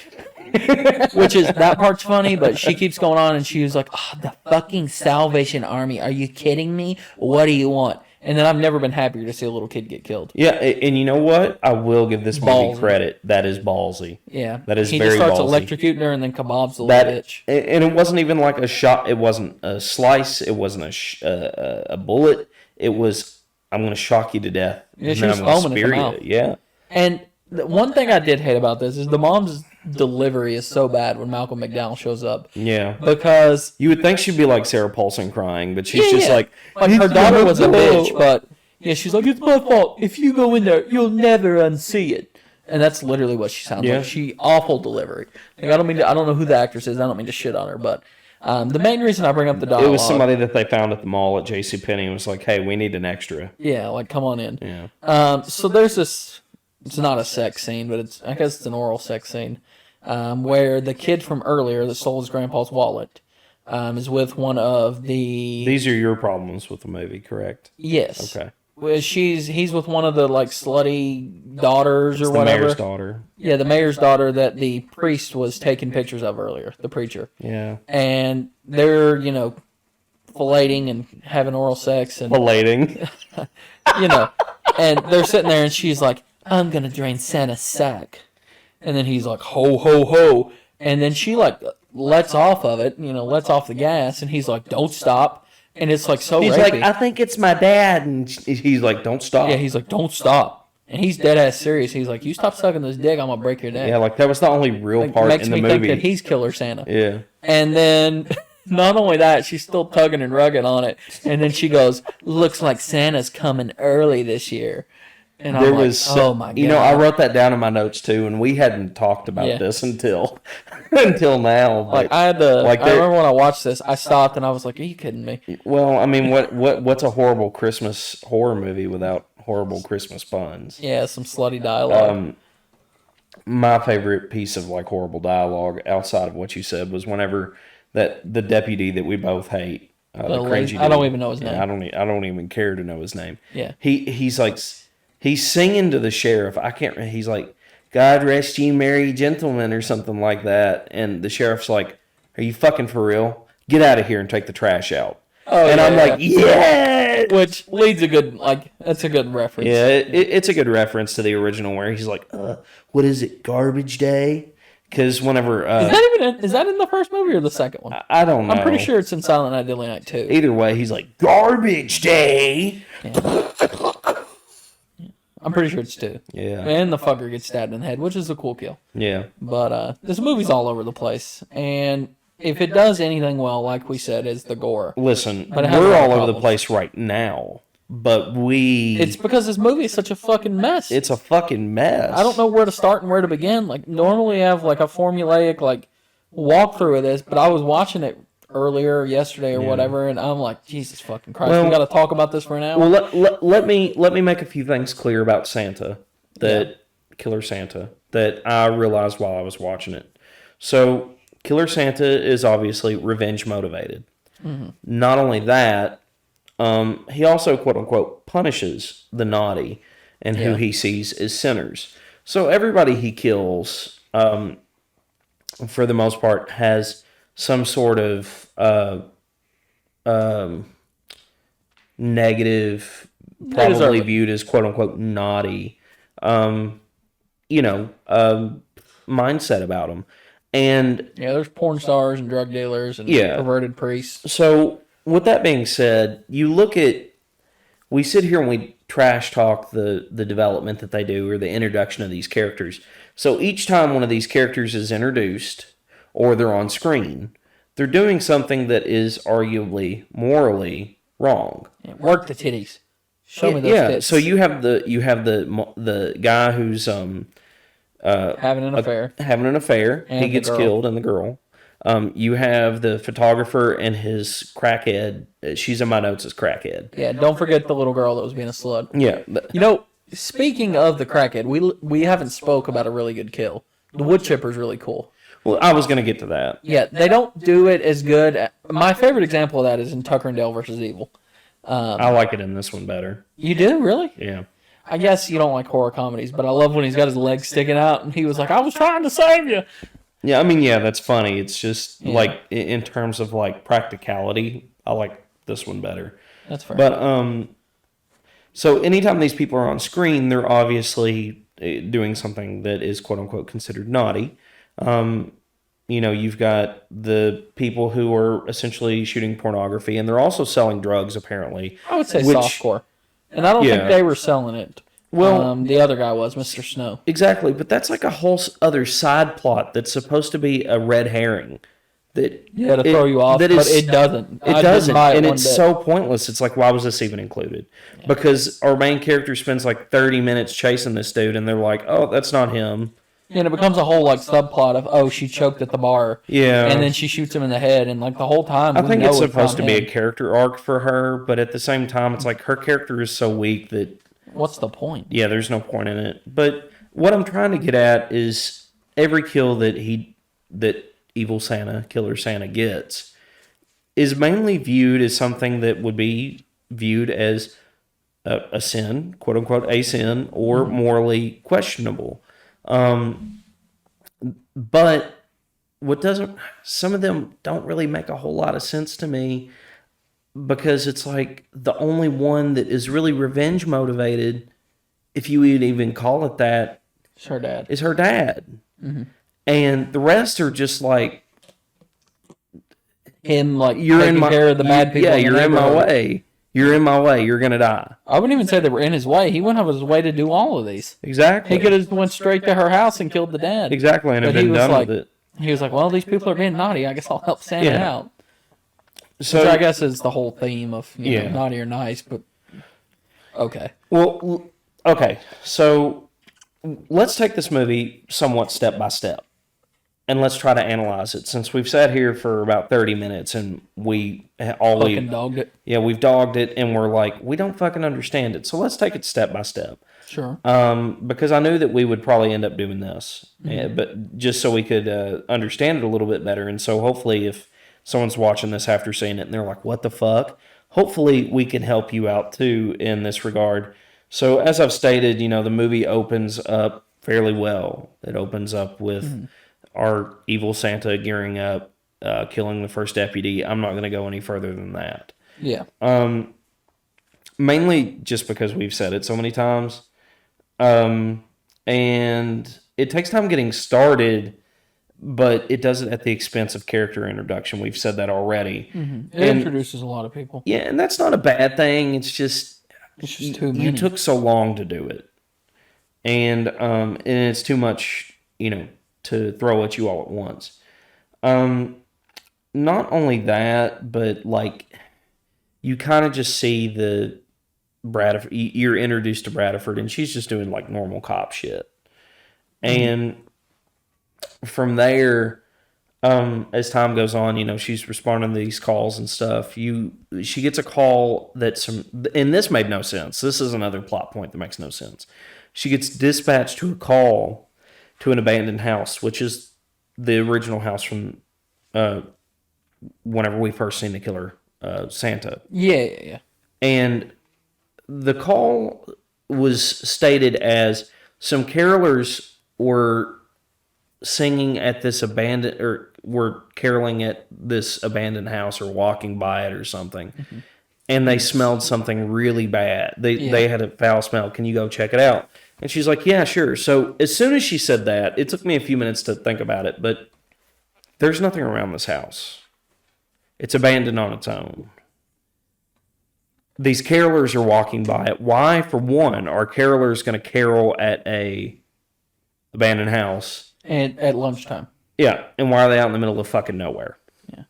[SPEAKER 2] Which is, that part's funny, but she keeps going on, and she was like, oh, the fucking Salvation Army. Are you kidding me? What do you want? And then I've never been happier to see a little kid get killed.
[SPEAKER 1] Yeah, and you know what? I will give this movie credit. That is ballsy.
[SPEAKER 2] Yeah.
[SPEAKER 1] That is
[SPEAKER 2] very ballsy.
[SPEAKER 1] He
[SPEAKER 2] just starts
[SPEAKER 1] ballsy.
[SPEAKER 2] Electrocuting her and then kebabs the little bitch.
[SPEAKER 1] And it wasn't even like a shot. It wasn't a slice. It wasn't a bullet. It was, I'm going to shock you to death.
[SPEAKER 2] Yeah, she was foaming at the mouth.
[SPEAKER 1] Yeah.
[SPEAKER 2] And the one thing I did hate about this is the mom's delivery is so bad when Malcolm McDowell shows up.
[SPEAKER 1] Yeah.
[SPEAKER 2] Because
[SPEAKER 1] you would think she'd be like Sarah Paulson crying, but she's just like
[SPEAKER 2] her daughter was a bitch, but she's like, it's my fault. If you go in there, you'll never unsee it. And that's literally what she sounds like. She awful delivery. Like, I don't know who the actress is. I don't mean to shit on her, but the main reason I bring up the dialogue,
[SPEAKER 1] it was somebody that they found at the mall at JCPenney and was like, hey, we need an extra.
[SPEAKER 2] Yeah, like, come on in.
[SPEAKER 1] Yeah.
[SPEAKER 2] So there's this, it's not a sex scene, but I guess it's an oral sex scene, where the kid from earlier that stole his grandpa's wallet is with one of the...
[SPEAKER 1] These are your problems with the movie, correct?
[SPEAKER 2] Yes.
[SPEAKER 1] Okay.
[SPEAKER 2] Well, he's with one of the, like, slutty daughters or whatever.
[SPEAKER 1] The mayor's daughter.
[SPEAKER 2] Yeah, the mayor's daughter that the priest was taking pictures of earlier, the preacher.
[SPEAKER 1] Yeah.
[SPEAKER 2] And they're, filleting and having oral sex. And
[SPEAKER 1] Filleting.
[SPEAKER 2] And they're sitting there and she's like, I'm going to drain Santa's sack. And then he's like, ho, ho, ho. And then she, like, lets off of it, lets off the gas. And he's like, don't stop. And it's like so
[SPEAKER 1] He's
[SPEAKER 2] rapey.
[SPEAKER 1] like, I think it's my dad. And he's like, don't stop.
[SPEAKER 2] Yeah, he's like, don't stop. And he's dead ass serious. He's like, you stop sucking this dick, I'm going to break your neck.
[SPEAKER 1] Yeah, like that was the only real part in the movie.
[SPEAKER 2] Makes me think that he's Killer Santa.
[SPEAKER 1] Yeah.
[SPEAKER 2] And then, not only that, she's still tugging and rugging on it. And then she goes, looks like Santa's coming early this year. And I'm like, oh my God.
[SPEAKER 1] I wrote that down in my notes too, and we hadn't talked about this until now.
[SPEAKER 2] Like I had to. I remember when I watched this, I stopped and I was like, "Are you kidding me?"
[SPEAKER 1] Well, I mean, what's a horrible Christmas horror movie without horrible Christmas puns?
[SPEAKER 2] Yeah, some slutty dialogue.
[SPEAKER 1] My favorite piece of like horrible dialogue outside of what you said was whenever the deputy that we both hate, the cringy.
[SPEAKER 2] I don't even know his name.
[SPEAKER 1] I don't even care to know his name.
[SPEAKER 2] Yeah.
[SPEAKER 1] He's like. He's singing to the sheriff. He's like, God rest ye merry gentlemen or something like that. And the sheriff's like, are you fucking for real? Get out of here and take the trash out.
[SPEAKER 2] Oh,
[SPEAKER 1] and
[SPEAKER 2] yeah,
[SPEAKER 1] I'm like, yeah!
[SPEAKER 2] Which leads a good, like, that's a good reference.
[SPEAKER 1] Yeah, it's a good reference to the original where he's like, what is it, garbage day? Because whenever...
[SPEAKER 2] is that in the first movie or the second one?
[SPEAKER 1] I don't know.
[SPEAKER 2] I'm pretty sure it's in Silent Night, Deadly Night 2.
[SPEAKER 1] Either way, he's like, garbage day!
[SPEAKER 2] Yeah. I'm pretty sure it's 2.
[SPEAKER 1] Yeah.
[SPEAKER 2] And the fucker gets stabbed in the head, which is a cool kill.
[SPEAKER 1] Yeah.
[SPEAKER 2] But this movie's all over the place. And if it does anything well, like we said, is the gore.
[SPEAKER 1] Listen,
[SPEAKER 2] But it has a
[SPEAKER 1] we're
[SPEAKER 2] lot of
[SPEAKER 1] all over the
[SPEAKER 2] problems.
[SPEAKER 1] place right now. But
[SPEAKER 2] It's because this movie is such a fucking mess.
[SPEAKER 1] It's a fucking mess.
[SPEAKER 2] I don't know where to start and where to begin. Like, normally I have, like, a formulaic, like, walkthrough of this, but I was watching it earlier, yesterday or whatever, and I'm like, Jesus fucking Christ, we got to talk about this for an hour?
[SPEAKER 1] Well, let me make a few things clear about Santa, Killer Santa, that I realized while I was watching it. So, Killer Santa is obviously revenge motivated. Mm-hmm. Not only that, he also, quote unquote, punishes the naughty and who he sees as sinners. So everybody he kills, for the most part, has some sort of negative, probably viewed as quote unquote naughty, mindset about him. And
[SPEAKER 2] there's porn stars and drug dealers and perverted priests.
[SPEAKER 1] So with that being said, we sit here and we trash talk the development that they do or the introduction of these characters. So each time one of these characters is introduced or they're on screen, they're doing something that is arguably morally wrong.
[SPEAKER 2] Yeah, work the titties. Show me those tits.
[SPEAKER 1] So you have the guy who's having
[SPEAKER 2] an affair.
[SPEAKER 1] And he gets killed, and the girl. You have the photographer and his crackhead. She's in my notes as crackhead.
[SPEAKER 2] Yeah, don't forget the little girl that was being a slut.
[SPEAKER 1] Yeah.
[SPEAKER 2] Speaking of the crackhead, we haven't spoke about a really good kill. The wood chipper's really cool.
[SPEAKER 1] Well, I was going to get to that.
[SPEAKER 2] Yeah, they don't do it as good. My favorite example of that is in Tucker and Dale versus Evil.
[SPEAKER 1] I like it in this one better.
[SPEAKER 2] You do? Really?
[SPEAKER 1] Yeah.
[SPEAKER 2] I guess you don't like horror comedies, but I love when he's got his legs sticking out and he was like, I was trying to save you.
[SPEAKER 1] Yeah, I mean, that's funny. It's just, like, in terms of, like, practicality, I like this one better.
[SPEAKER 2] That's fair.
[SPEAKER 1] But, so anytime these people are on screen, they're obviously doing something that is, quote-unquote, considered naughty. You've got the people who are essentially shooting pornography, and they're also selling drugs, apparently.
[SPEAKER 2] I would say softcore. And I don't think they were selling it. Well, the other guy was, Mr. Snow.
[SPEAKER 1] Exactly, but that's like a whole other side plot that's supposed to be a red herring.
[SPEAKER 2] To throw you off, but it doesn't.
[SPEAKER 1] It doesn't, and it's so pointless. It's like, why was this even included? Yeah. Because our main character spends like 30 minutes chasing this dude, and they're like, oh, that's not him.
[SPEAKER 2] And it becomes a whole like subplot of, oh, she choked at the bar.
[SPEAKER 1] Yeah.
[SPEAKER 2] And then she shoots him in the head, and like the whole time,
[SPEAKER 1] I think it's supposed to be a character arc for her, but at the same time, it's like her character is so weak that...
[SPEAKER 2] What's the point?
[SPEAKER 1] Yeah, there's no point in it. But what I'm trying to get at is every kill that Evil Santa, Killer Santa gets is mainly viewed as something that would be viewed as a sin, quote unquote, a sin, or morally questionable. But some of them don't really make a whole lot of sense to me, because it's like the only one that is really revenge motivated, if you would even call it that, is her dad. Mm-hmm. And the rest are just like
[SPEAKER 2] him, like you're in my care of the bad people.
[SPEAKER 1] Yeah, you're in my way. You're in my way. You're gonna die.
[SPEAKER 2] I wouldn't even say they were in his way. He went out of his way to do all of these.
[SPEAKER 1] Exactly.
[SPEAKER 2] He could have went straight to her house and killed the dad.
[SPEAKER 1] Exactly, and have been done with it.
[SPEAKER 2] He was like, "Well, these people are being naughty. I guess I'll help Santa out." So which I guess is the whole theme of know, naughty or nice. But okay.
[SPEAKER 1] Well, okay. So let's take this movie somewhat step by step, and let's try to analyze it. Since we've sat here for about 30 minutes and we
[SPEAKER 2] dogged it.
[SPEAKER 1] Yeah, we've dogged it, and we're like, we don't fucking understand it. So let's take it step by step.
[SPEAKER 2] Sure.
[SPEAKER 1] Because I knew that we would probably end up doing this, but just so we could understand it a little bit better. And so hopefully if someone's watching this after seeing it and they're like, what the fuck? Hopefully we can help you out too in this regard. So as I've stated, the movie opens up fairly well. It opens up with our evil Santa gearing up, killing the first deputy. I'm not going to go any further than that.
[SPEAKER 2] Yeah.
[SPEAKER 1] Mainly just because we've said it so many times. And it takes time getting started, but it does it at the expense of character introduction. We've said that already.
[SPEAKER 2] It introduces a lot of people.
[SPEAKER 1] Yeah, and that's not a bad thing. It's just
[SPEAKER 2] too many.
[SPEAKER 1] You took so long to do it. And it's too much, to throw at you all at once. Not only that, but like you kind of just see the Bradford. You're introduced to Bradford, and she's just doing like normal cop shit. And from there, as time goes on, she's responding to these calls and stuff. She gets a call and this made no sense. This is another plot point that makes no sense. She gets dispatched to a call to an abandoned house, which is the original house from whenever we first seen the killer Santa.
[SPEAKER 2] Yeah.
[SPEAKER 1] And the call was stated as some carolers were singing at this were caroling at this abandoned house or walking by it or something. And they smelled something really bad. They had a foul smell. Can you go check it out? And she's like, yeah, sure. So as soon as she said that, it took me a few minutes to think about it, but there's nothing around this house. It's abandoned on its own. These carolers are walking by it. Why, for one, are carolers going to carol at a abandoned house?
[SPEAKER 2] And at lunchtime.
[SPEAKER 1] Yeah, and why are they out in the middle of fucking nowhere?
[SPEAKER 2] Yeah.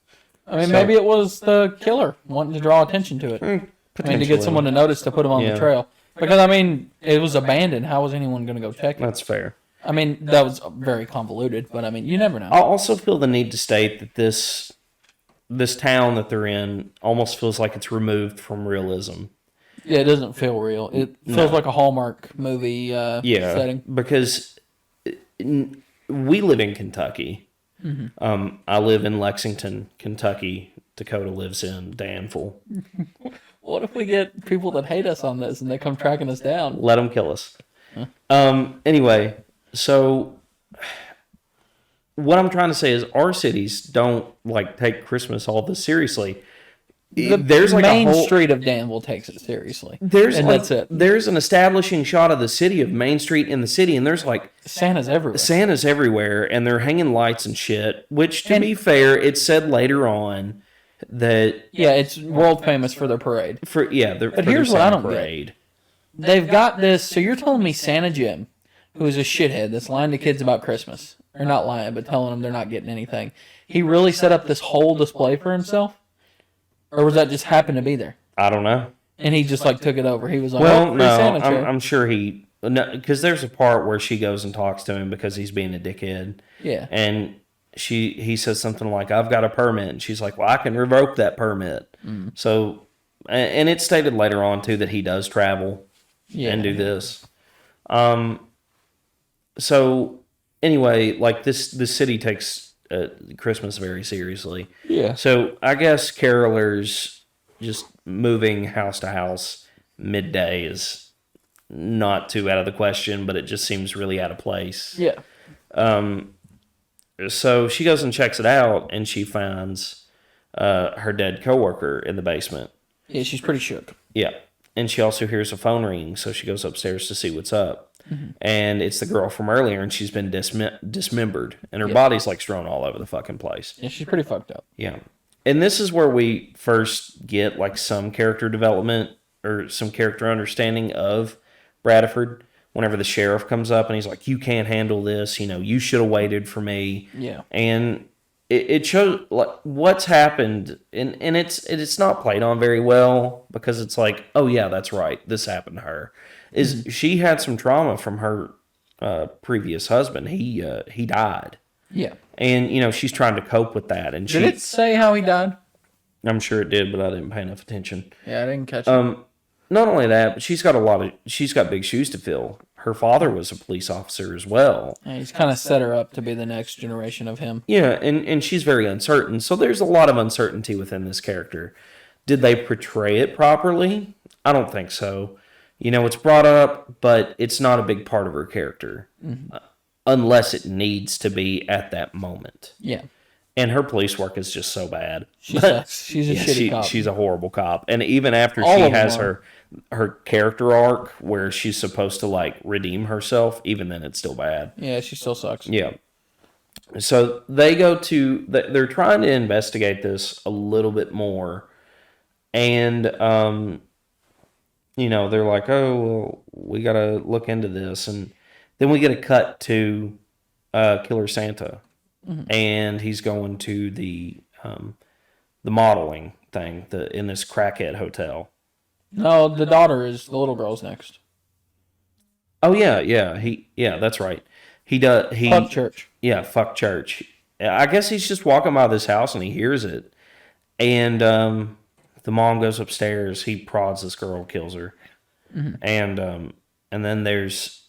[SPEAKER 2] I mean, maybe it was the killer wanting to draw attention to it. To get someone to notice to put them on the trail. Because, it was abandoned. How was anyone going to go check it?
[SPEAKER 1] That's fair.
[SPEAKER 2] That was very convoluted, but, you never know.
[SPEAKER 1] I also feel the need to state that this town that they're in almost feels like it's removed from realism.
[SPEAKER 2] Yeah, it doesn't feel real. It feels like a Hallmark movie setting.
[SPEAKER 1] Because we live in Kentucky. I live in Lexington, Kentucky. Dakota lives in Danville.
[SPEAKER 2] What if we get people that hate us on this and they come tracking us down?
[SPEAKER 1] Let them kill us. Anyway, so what I'm trying to say is our cities don't take Christmas all this seriously.
[SPEAKER 2] There's main street of Danville takes it seriously. That's it.
[SPEAKER 1] There's an establishing shot of the city, of Main Street in the city, and there's
[SPEAKER 2] Santa's everywhere.
[SPEAKER 1] Santa's everywhere, and they're hanging lights and shit. Which, to be fair, it said later on that
[SPEAKER 2] it's world famous for their parade.
[SPEAKER 1] But
[SPEAKER 2] here's what I don't get. They've got this. So you're telling me Santa Jim, who is a shithead that's lying to kids about Christmas, or not lying, but telling them they're not getting anything. He really set up this whole display for himself? Or was that just happened to be there?
[SPEAKER 1] I don't know.
[SPEAKER 2] And he just took it over. He was like,
[SPEAKER 1] no, I'm sure because there's a part where she goes and talks to him because he's being a dickhead.
[SPEAKER 2] Yeah.
[SPEAKER 1] And he says something like, I've got a permit. And she's like, well, I can revoke that permit. So, and it's stated later on too that he does travel and do this. So anyway, this city takes Christmas very seriously.
[SPEAKER 2] Yeah.
[SPEAKER 1] So I guess carolers just moving house to house midday is not too out of the question, but it just seems really out of place.
[SPEAKER 2] Yeah.
[SPEAKER 1] So she goes and checks it out, and she finds her dead coworker in the basement.
[SPEAKER 2] Yeah, she's pretty shook.
[SPEAKER 1] Yeah. And she also hears a phone ring, so she goes upstairs to see what's up. And it's the girl from earlier, and she's been dismembered, and her body's strewn all over the fucking place.
[SPEAKER 2] Yeah, she's pretty fucked up.
[SPEAKER 1] Yeah. And this is where we first get some character development or some character understanding of Bradford. Whenever the sheriff comes up and he's like, you can't handle this, you should have waited for me.
[SPEAKER 2] Yeah.
[SPEAKER 1] And it shows what's happened, and it's not played on very well because it's like, oh yeah, that's right, this happened to her. She had some trauma from her previous husband. He died.
[SPEAKER 2] Yeah.
[SPEAKER 1] And she's trying to cope with that. And
[SPEAKER 2] did it say how he died?
[SPEAKER 1] I'm sure it did, but I didn't pay enough attention.
[SPEAKER 2] Yeah, I didn't catch it.
[SPEAKER 1] Not only that, but she's got big shoes to fill. Her father was a police officer as well.
[SPEAKER 2] Yeah, he's kind of set her up to be the next generation of him.
[SPEAKER 1] Yeah, and she's very uncertain. So there's a lot of uncertainty within this character. Did they portray it properly? I don't think so. It's brought up, but it's not a big part of her character. Unless it needs to be at that moment.
[SPEAKER 2] Yeah.
[SPEAKER 1] And her police work is just so bad.
[SPEAKER 2] She sucks. She's a shitty cop.
[SPEAKER 1] She's a horrible cop. And even after
[SPEAKER 2] All
[SPEAKER 1] she
[SPEAKER 2] of them
[SPEAKER 1] has
[SPEAKER 2] are.
[SPEAKER 1] her character arc where she's supposed to like redeem herself, even then it's still bad.
[SPEAKER 2] Yeah, she still sucks.
[SPEAKER 1] Yeah. So they're trying to investigate this a little bit more. And, they're like, oh, well, we got to look into this. And then we get a cut to Killer Santa. And he's going to the modeling thing in this crackhead hotel.
[SPEAKER 2] No, the little girl's next.
[SPEAKER 1] Oh yeah, that's right. He does.
[SPEAKER 2] Fuck church.
[SPEAKER 1] Yeah, fuck church. I guess he's just walking by this house and he hears it, and the mom goes upstairs. He prods this girl, kills her, and then there's.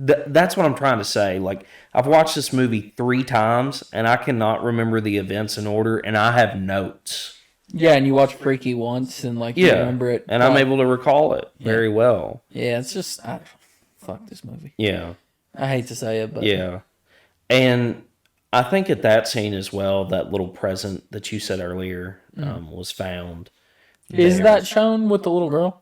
[SPEAKER 1] That's what I'm trying to say. Like, I've watched this movie 3 times, and I cannot remember the events in order, and I have notes.
[SPEAKER 2] Yeah, and you watch Freaky once, and you remember it.
[SPEAKER 1] And I'm able to recall it very well.
[SPEAKER 2] Yeah, it's just, fuck this movie.
[SPEAKER 1] Yeah.
[SPEAKER 2] I hate to say it, but...
[SPEAKER 1] Yeah. And I think at that scene as well, that little present that you said earlier was found.
[SPEAKER 2] Is that shown with the little girl?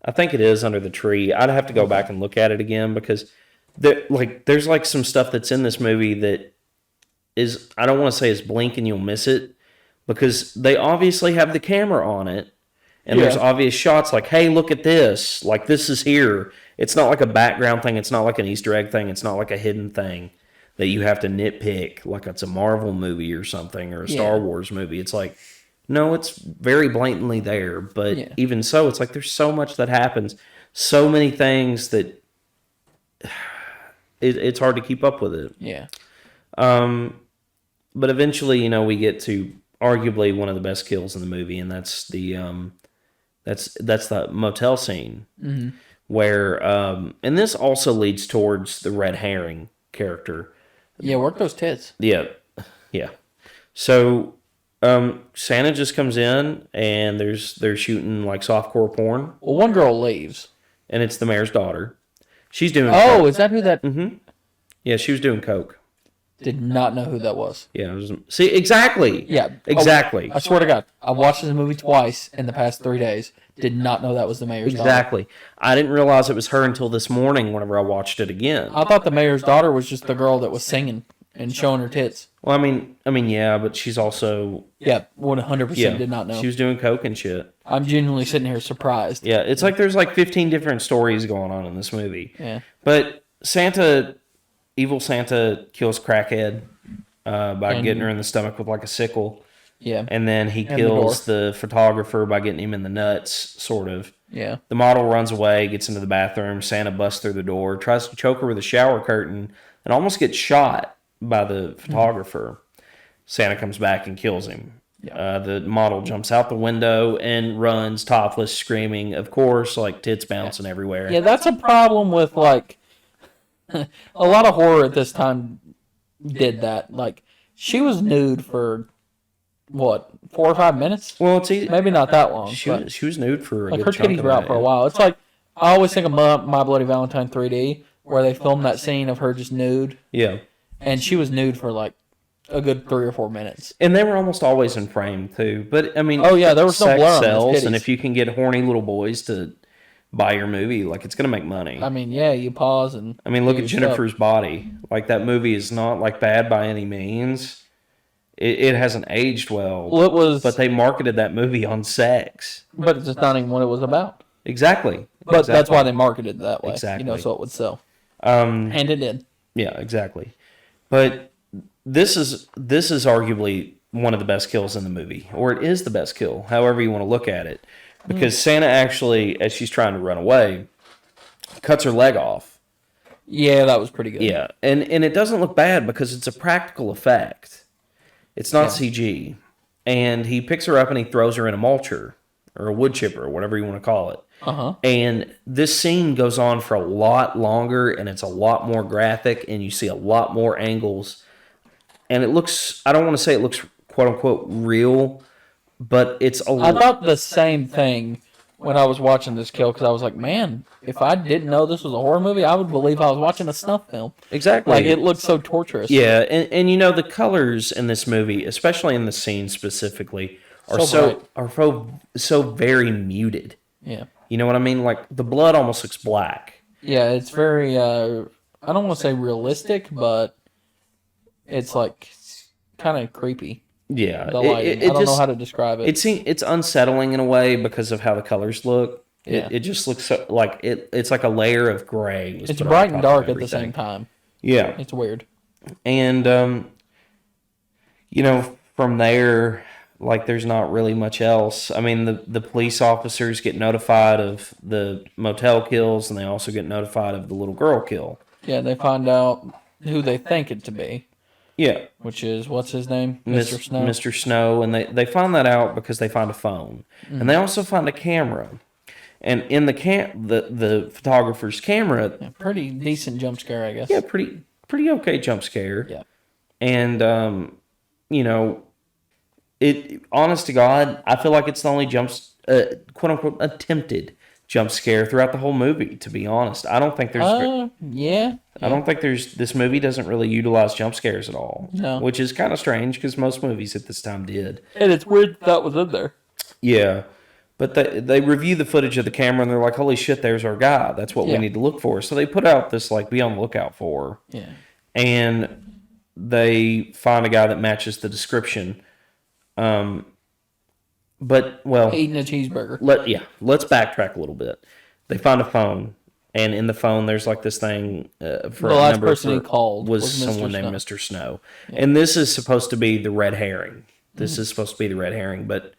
[SPEAKER 1] I think it is under the tree. I'd have to go back and look at it again because there's like some stuff that's in this movie that is, I don't want to say is blink and you'll miss it because they obviously have the camera on it and there's obvious shots like, hey, look at this. Like, this is here. It's not like a background thing. It's not like an Easter egg thing. It's not like a hidden thing that you have to nitpick like it's a Marvel movie or something or a Star Wars movie. It's like, no, it's very blatantly there, but even so, it's like there's so much that happens, so many things that it's hard to keep up with it.
[SPEAKER 2] Yeah.
[SPEAKER 1] But eventually, we get to arguably one of the best kills in the movie, and that's the motel scene where, and this also leads towards the red herring character.
[SPEAKER 2] Yeah, work those tits.
[SPEAKER 1] Yeah. So. Santa just comes in and they're shooting like softcore porn.
[SPEAKER 2] Well, one girl leaves,
[SPEAKER 1] and it's the mayor's daughter. She's doing.
[SPEAKER 2] Oh, is that who that?
[SPEAKER 1] Mm-hmm. Yeah, she was doing coke.
[SPEAKER 2] Did not know who that was.
[SPEAKER 1] Yeah, see exactly.
[SPEAKER 2] Yeah,
[SPEAKER 1] exactly.
[SPEAKER 2] I swear to God, I watched this movie twice in the past 3 days. Did not know that was the mayor's daughter.
[SPEAKER 1] Exactly. I didn't realize it was her until this morning. Whenever I watched it again,
[SPEAKER 2] I thought the mayor's daughter was just the girl that was singing and showing her tits.
[SPEAKER 1] Well, I mean, yeah, but she's also
[SPEAKER 2] 100% did not know.
[SPEAKER 1] She was doing coke and shit.
[SPEAKER 2] I'm genuinely sitting here surprised.
[SPEAKER 1] Yeah, it's like there's like 15 different stories going on in this movie.
[SPEAKER 2] Yeah,
[SPEAKER 1] but evil Santa kills crackhead by getting her in the stomach with like a sickle.
[SPEAKER 2] Yeah,
[SPEAKER 1] and then he kills the photographer by getting him in the nuts, sort of.
[SPEAKER 2] Yeah.
[SPEAKER 1] The model runs away, gets into the bathroom. Santa busts through the door, tries to choke her with a shower curtain, and almost gets shot by the photographer. Santa comes back and kills him. Yeah. The model jumps out the window and runs topless, screaming, of course, like tits bouncing everywhere.
[SPEAKER 2] Yeah, that's a problem with like a lot of horror at this time did that. Like, she was nude for what, 4 or 5 minutes?
[SPEAKER 1] Well, it's easy.
[SPEAKER 2] Maybe not that long.
[SPEAKER 1] She was nude for a
[SPEAKER 2] like
[SPEAKER 1] good
[SPEAKER 2] her
[SPEAKER 1] chunk
[SPEAKER 2] titties
[SPEAKER 1] of
[SPEAKER 2] were out
[SPEAKER 1] that,
[SPEAKER 2] for a while. It's like I always think of My Bloody Valentine 3D, where they filmed that scene of her just nude.
[SPEAKER 1] Yeah.
[SPEAKER 2] And she was nude for like a good 3 or 4 minutes.
[SPEAKER 1] And they were almost always in frame too. But I mean,
[SPEAKER 2] oh yeah, there was no blur on those titties.
[SPEAKER 1] And if you can get horny little boys to buy your movie, like, it's gonna make money.
[SPEAKER 2] I mean, yeah, you pause and
[SPEAKER 1] I mean, look at Jennifer's Body. Like, that movie is not like bad by any means. It hasn't aged well.
[SPEAKER 2] Well, it was,
[SPEAKER 1] but they marketed that movie on sex.
[SPEAKER 2] But it's just not even what it was about.
[SPEAKER 1] Exactly.
[SPEAKER 2] But that's why they marketed it that way.
[SPEAKER 1] Exactly.
[SPEAKER 2] So it would sell. And it did.
[SPEAKER 1] Yeah, exactly. But this is arguably one of the best kills in the movie, or it is the best kill, however you want to look at it, because Santa actually, as she's trying to run away, cuts her leg off.
[SPEAKER 2] Yeah, that was pretty good.
[SPEAKER 1] Yeah, and it doesn't look bad because it's a practical effect. It's not CG. And he picks her up and he throws her in a mulcher or a wood chipper, or whatever you want to call it.
[SPEAKER 2] Uh-huh.
[SPEAKER 1] And this scene goes on for a lot longer, and it's a lot more graphic, and you see a lot more angles. And it looks, I don't want to say it looks quote unquote real, but it's a
[SPEAKER 2] I thought the same thing when I was watching this kill because I was like, man, if I didn't know this was a horror movie, I would believe I was watching a snuff film.
[SPEAKER 1] Exactly.
[SPEAKER 2] Like, it looked so torturous.
[SPEAKER 1] Yeah, and you know the colors in this movie, especially in the scene specifically, are so very muted.
[SPEAKER 2] Yeah.
[SPEAKER 1] You know what I mean? Like the blood almost looks black.
[SPEAKER 2] Yeah, it's very I don't want to say realistic, but it's like kind of creepy.
[SPEAKER 1] Yeah,
[SPEAKER 2] The lighting. I don't know how to describe it.
[SPEAKER 1] It's unsettling in a way because of how the colors look.
[SPEAKER 2] Yeah.
[SPEAKER 1] It just looks so, like it's like a layer of gray.
[SPEAKER 2] It's bright and dark at the same time.
[SPEAKER 1] Yeah,
[SPEAKER 2] it's weird.
[SPEAKER 1] And you know, from there, like there's not really much else. I mean, the police officers get notified of the motel kills, and they also get notified of the little girl kill.
[SPEAKER 2] Yeah, they find out who they think it to be.
[SPEAKER 1] Yeah.
[SPEAKER 2] Which is, what's his name? Mr. Snow?
[SPEAKER 1] Mr. Snow, and they find that out because they find a phone. Mm-hmm. And they also find a camera. And in the photographer's camera...
[SPEAKER 2] Yeah, pretty decent jump scare, I guess.
[SPEAKER 1] Yeah, pretty okay jump scare.
[SPEAKER 2] Yeah.
[SPEAKER 1] And, you know, honest to God, I feel like it's the only quote-unquote attempted jump scare throughout the whole movie, to be honest. I don't think there's...
[SPEAKER 2] Yeah.
[SPEAKER 1] I don't think this movie doesn't really utilize jump scares at all.
[SPEAKER 2] No.
[SPEAKER 1] Which is kind of strange because most movies at this time did.
[SPEAKER 2] And it's weird that was in there.
[SPEAKER 1] Yeah. But they review the footage of the camera and they're like, holy shit, there's our guy. That's what we need to look for. So they put out this, like, be on the lookout for.
[SPEAKER 2] Yeah.
[SPEAKER 1] And they find a guy that matches the description. But, well...
[SPEAKER 2] Eating a cheeseburger.
[SPEAKER 1] Let's backtrack a little bit. They find a phone. And in the phone, there's like this thing for
[SPEAKER 2] the last person he called
[SPEAKER 1] was someone named Mr. Snow. Yeah. And this is supposed to be the red herring. This is supposed to be the red herring, but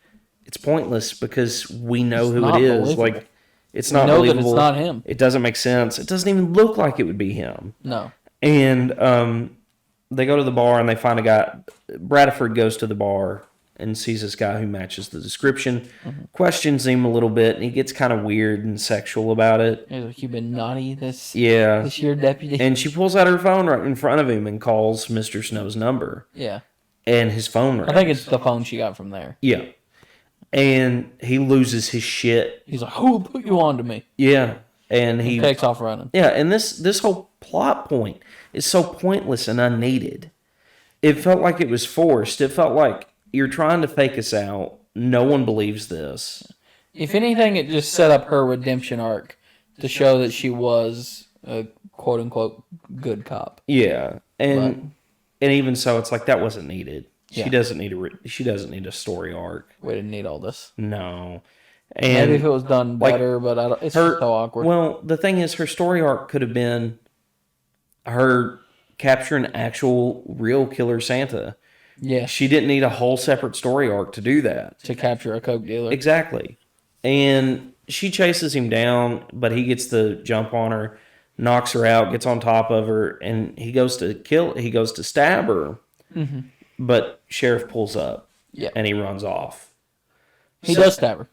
[SPEAKER 1] it's pointless because we know who it is. Like, it's not believable.
[SPEAKER 2] That it's not him.
[SPEAKER 1] It doesn't make sense. It doesn't even look like it would be him.
[SPEAKER 2] No.
[SPEAKER 1] And they go to the bar and they find a guy. Bradford goes to the bar and sees this guy who matches the description, questions him a little bit, and he gets kind of weird and sexual about it.
[SPEAKER 2] He's like, you've been naughty this year, deputy.
[SPEAKER 1] And she pulls out her phone right in front of him and calls Mr. Snow's number.
[SPEAKER 2] Yeah.
[SPEAKER 1] And his phone rings.
[SPEAKER 2] I think it's the phone she got from there.
[SPEAKER 1] Yeah. And he loses his shit.
[SPEAKER 2] He's like, who put you on to me?
[SPEAKER 1] Yeah. And he
[SPEAKER 2] takes off running.
[SPEAKER 1] Yeah, and this whole plot point is so pointless and unneeded. It felt like it was forced. It felt like you're trying to fake us out. No one believes this.
[SPEAKER 2] If anything, it just set up her redemption arc to show that she was a quote-unquote good cop.
[SPEAKER 1] Yeah. And even so, it's like that wasn't needed. She doesn't need a story arc.
[SPEAKER 2] We didn't need all this.
[SPEAKER 1] No. And
[SPEAKER 2] maybe if it was done better, but it's just so awkward.
[SPEAKER 1] Well, the thing is, her story arc could have been her capturing actual real Killer Santa.
[SPEAKER 2] Yeah.
[SPEAKER 1] She didn't need a whole separate story arc to do that.
[SPEAKER 2] To capture a coke dealer.
[SPEAKER 1] Exactly. And she chases him down, but he gets the jump on her, knocks her out, gets on top of her, and he goes to stab her. Mm-hmm. But Sheriff pulls up.
[SPEAKER 2] Yeah.
[SPEAKER 1] And he runs off.
[SPEAKER 2] He does stab her.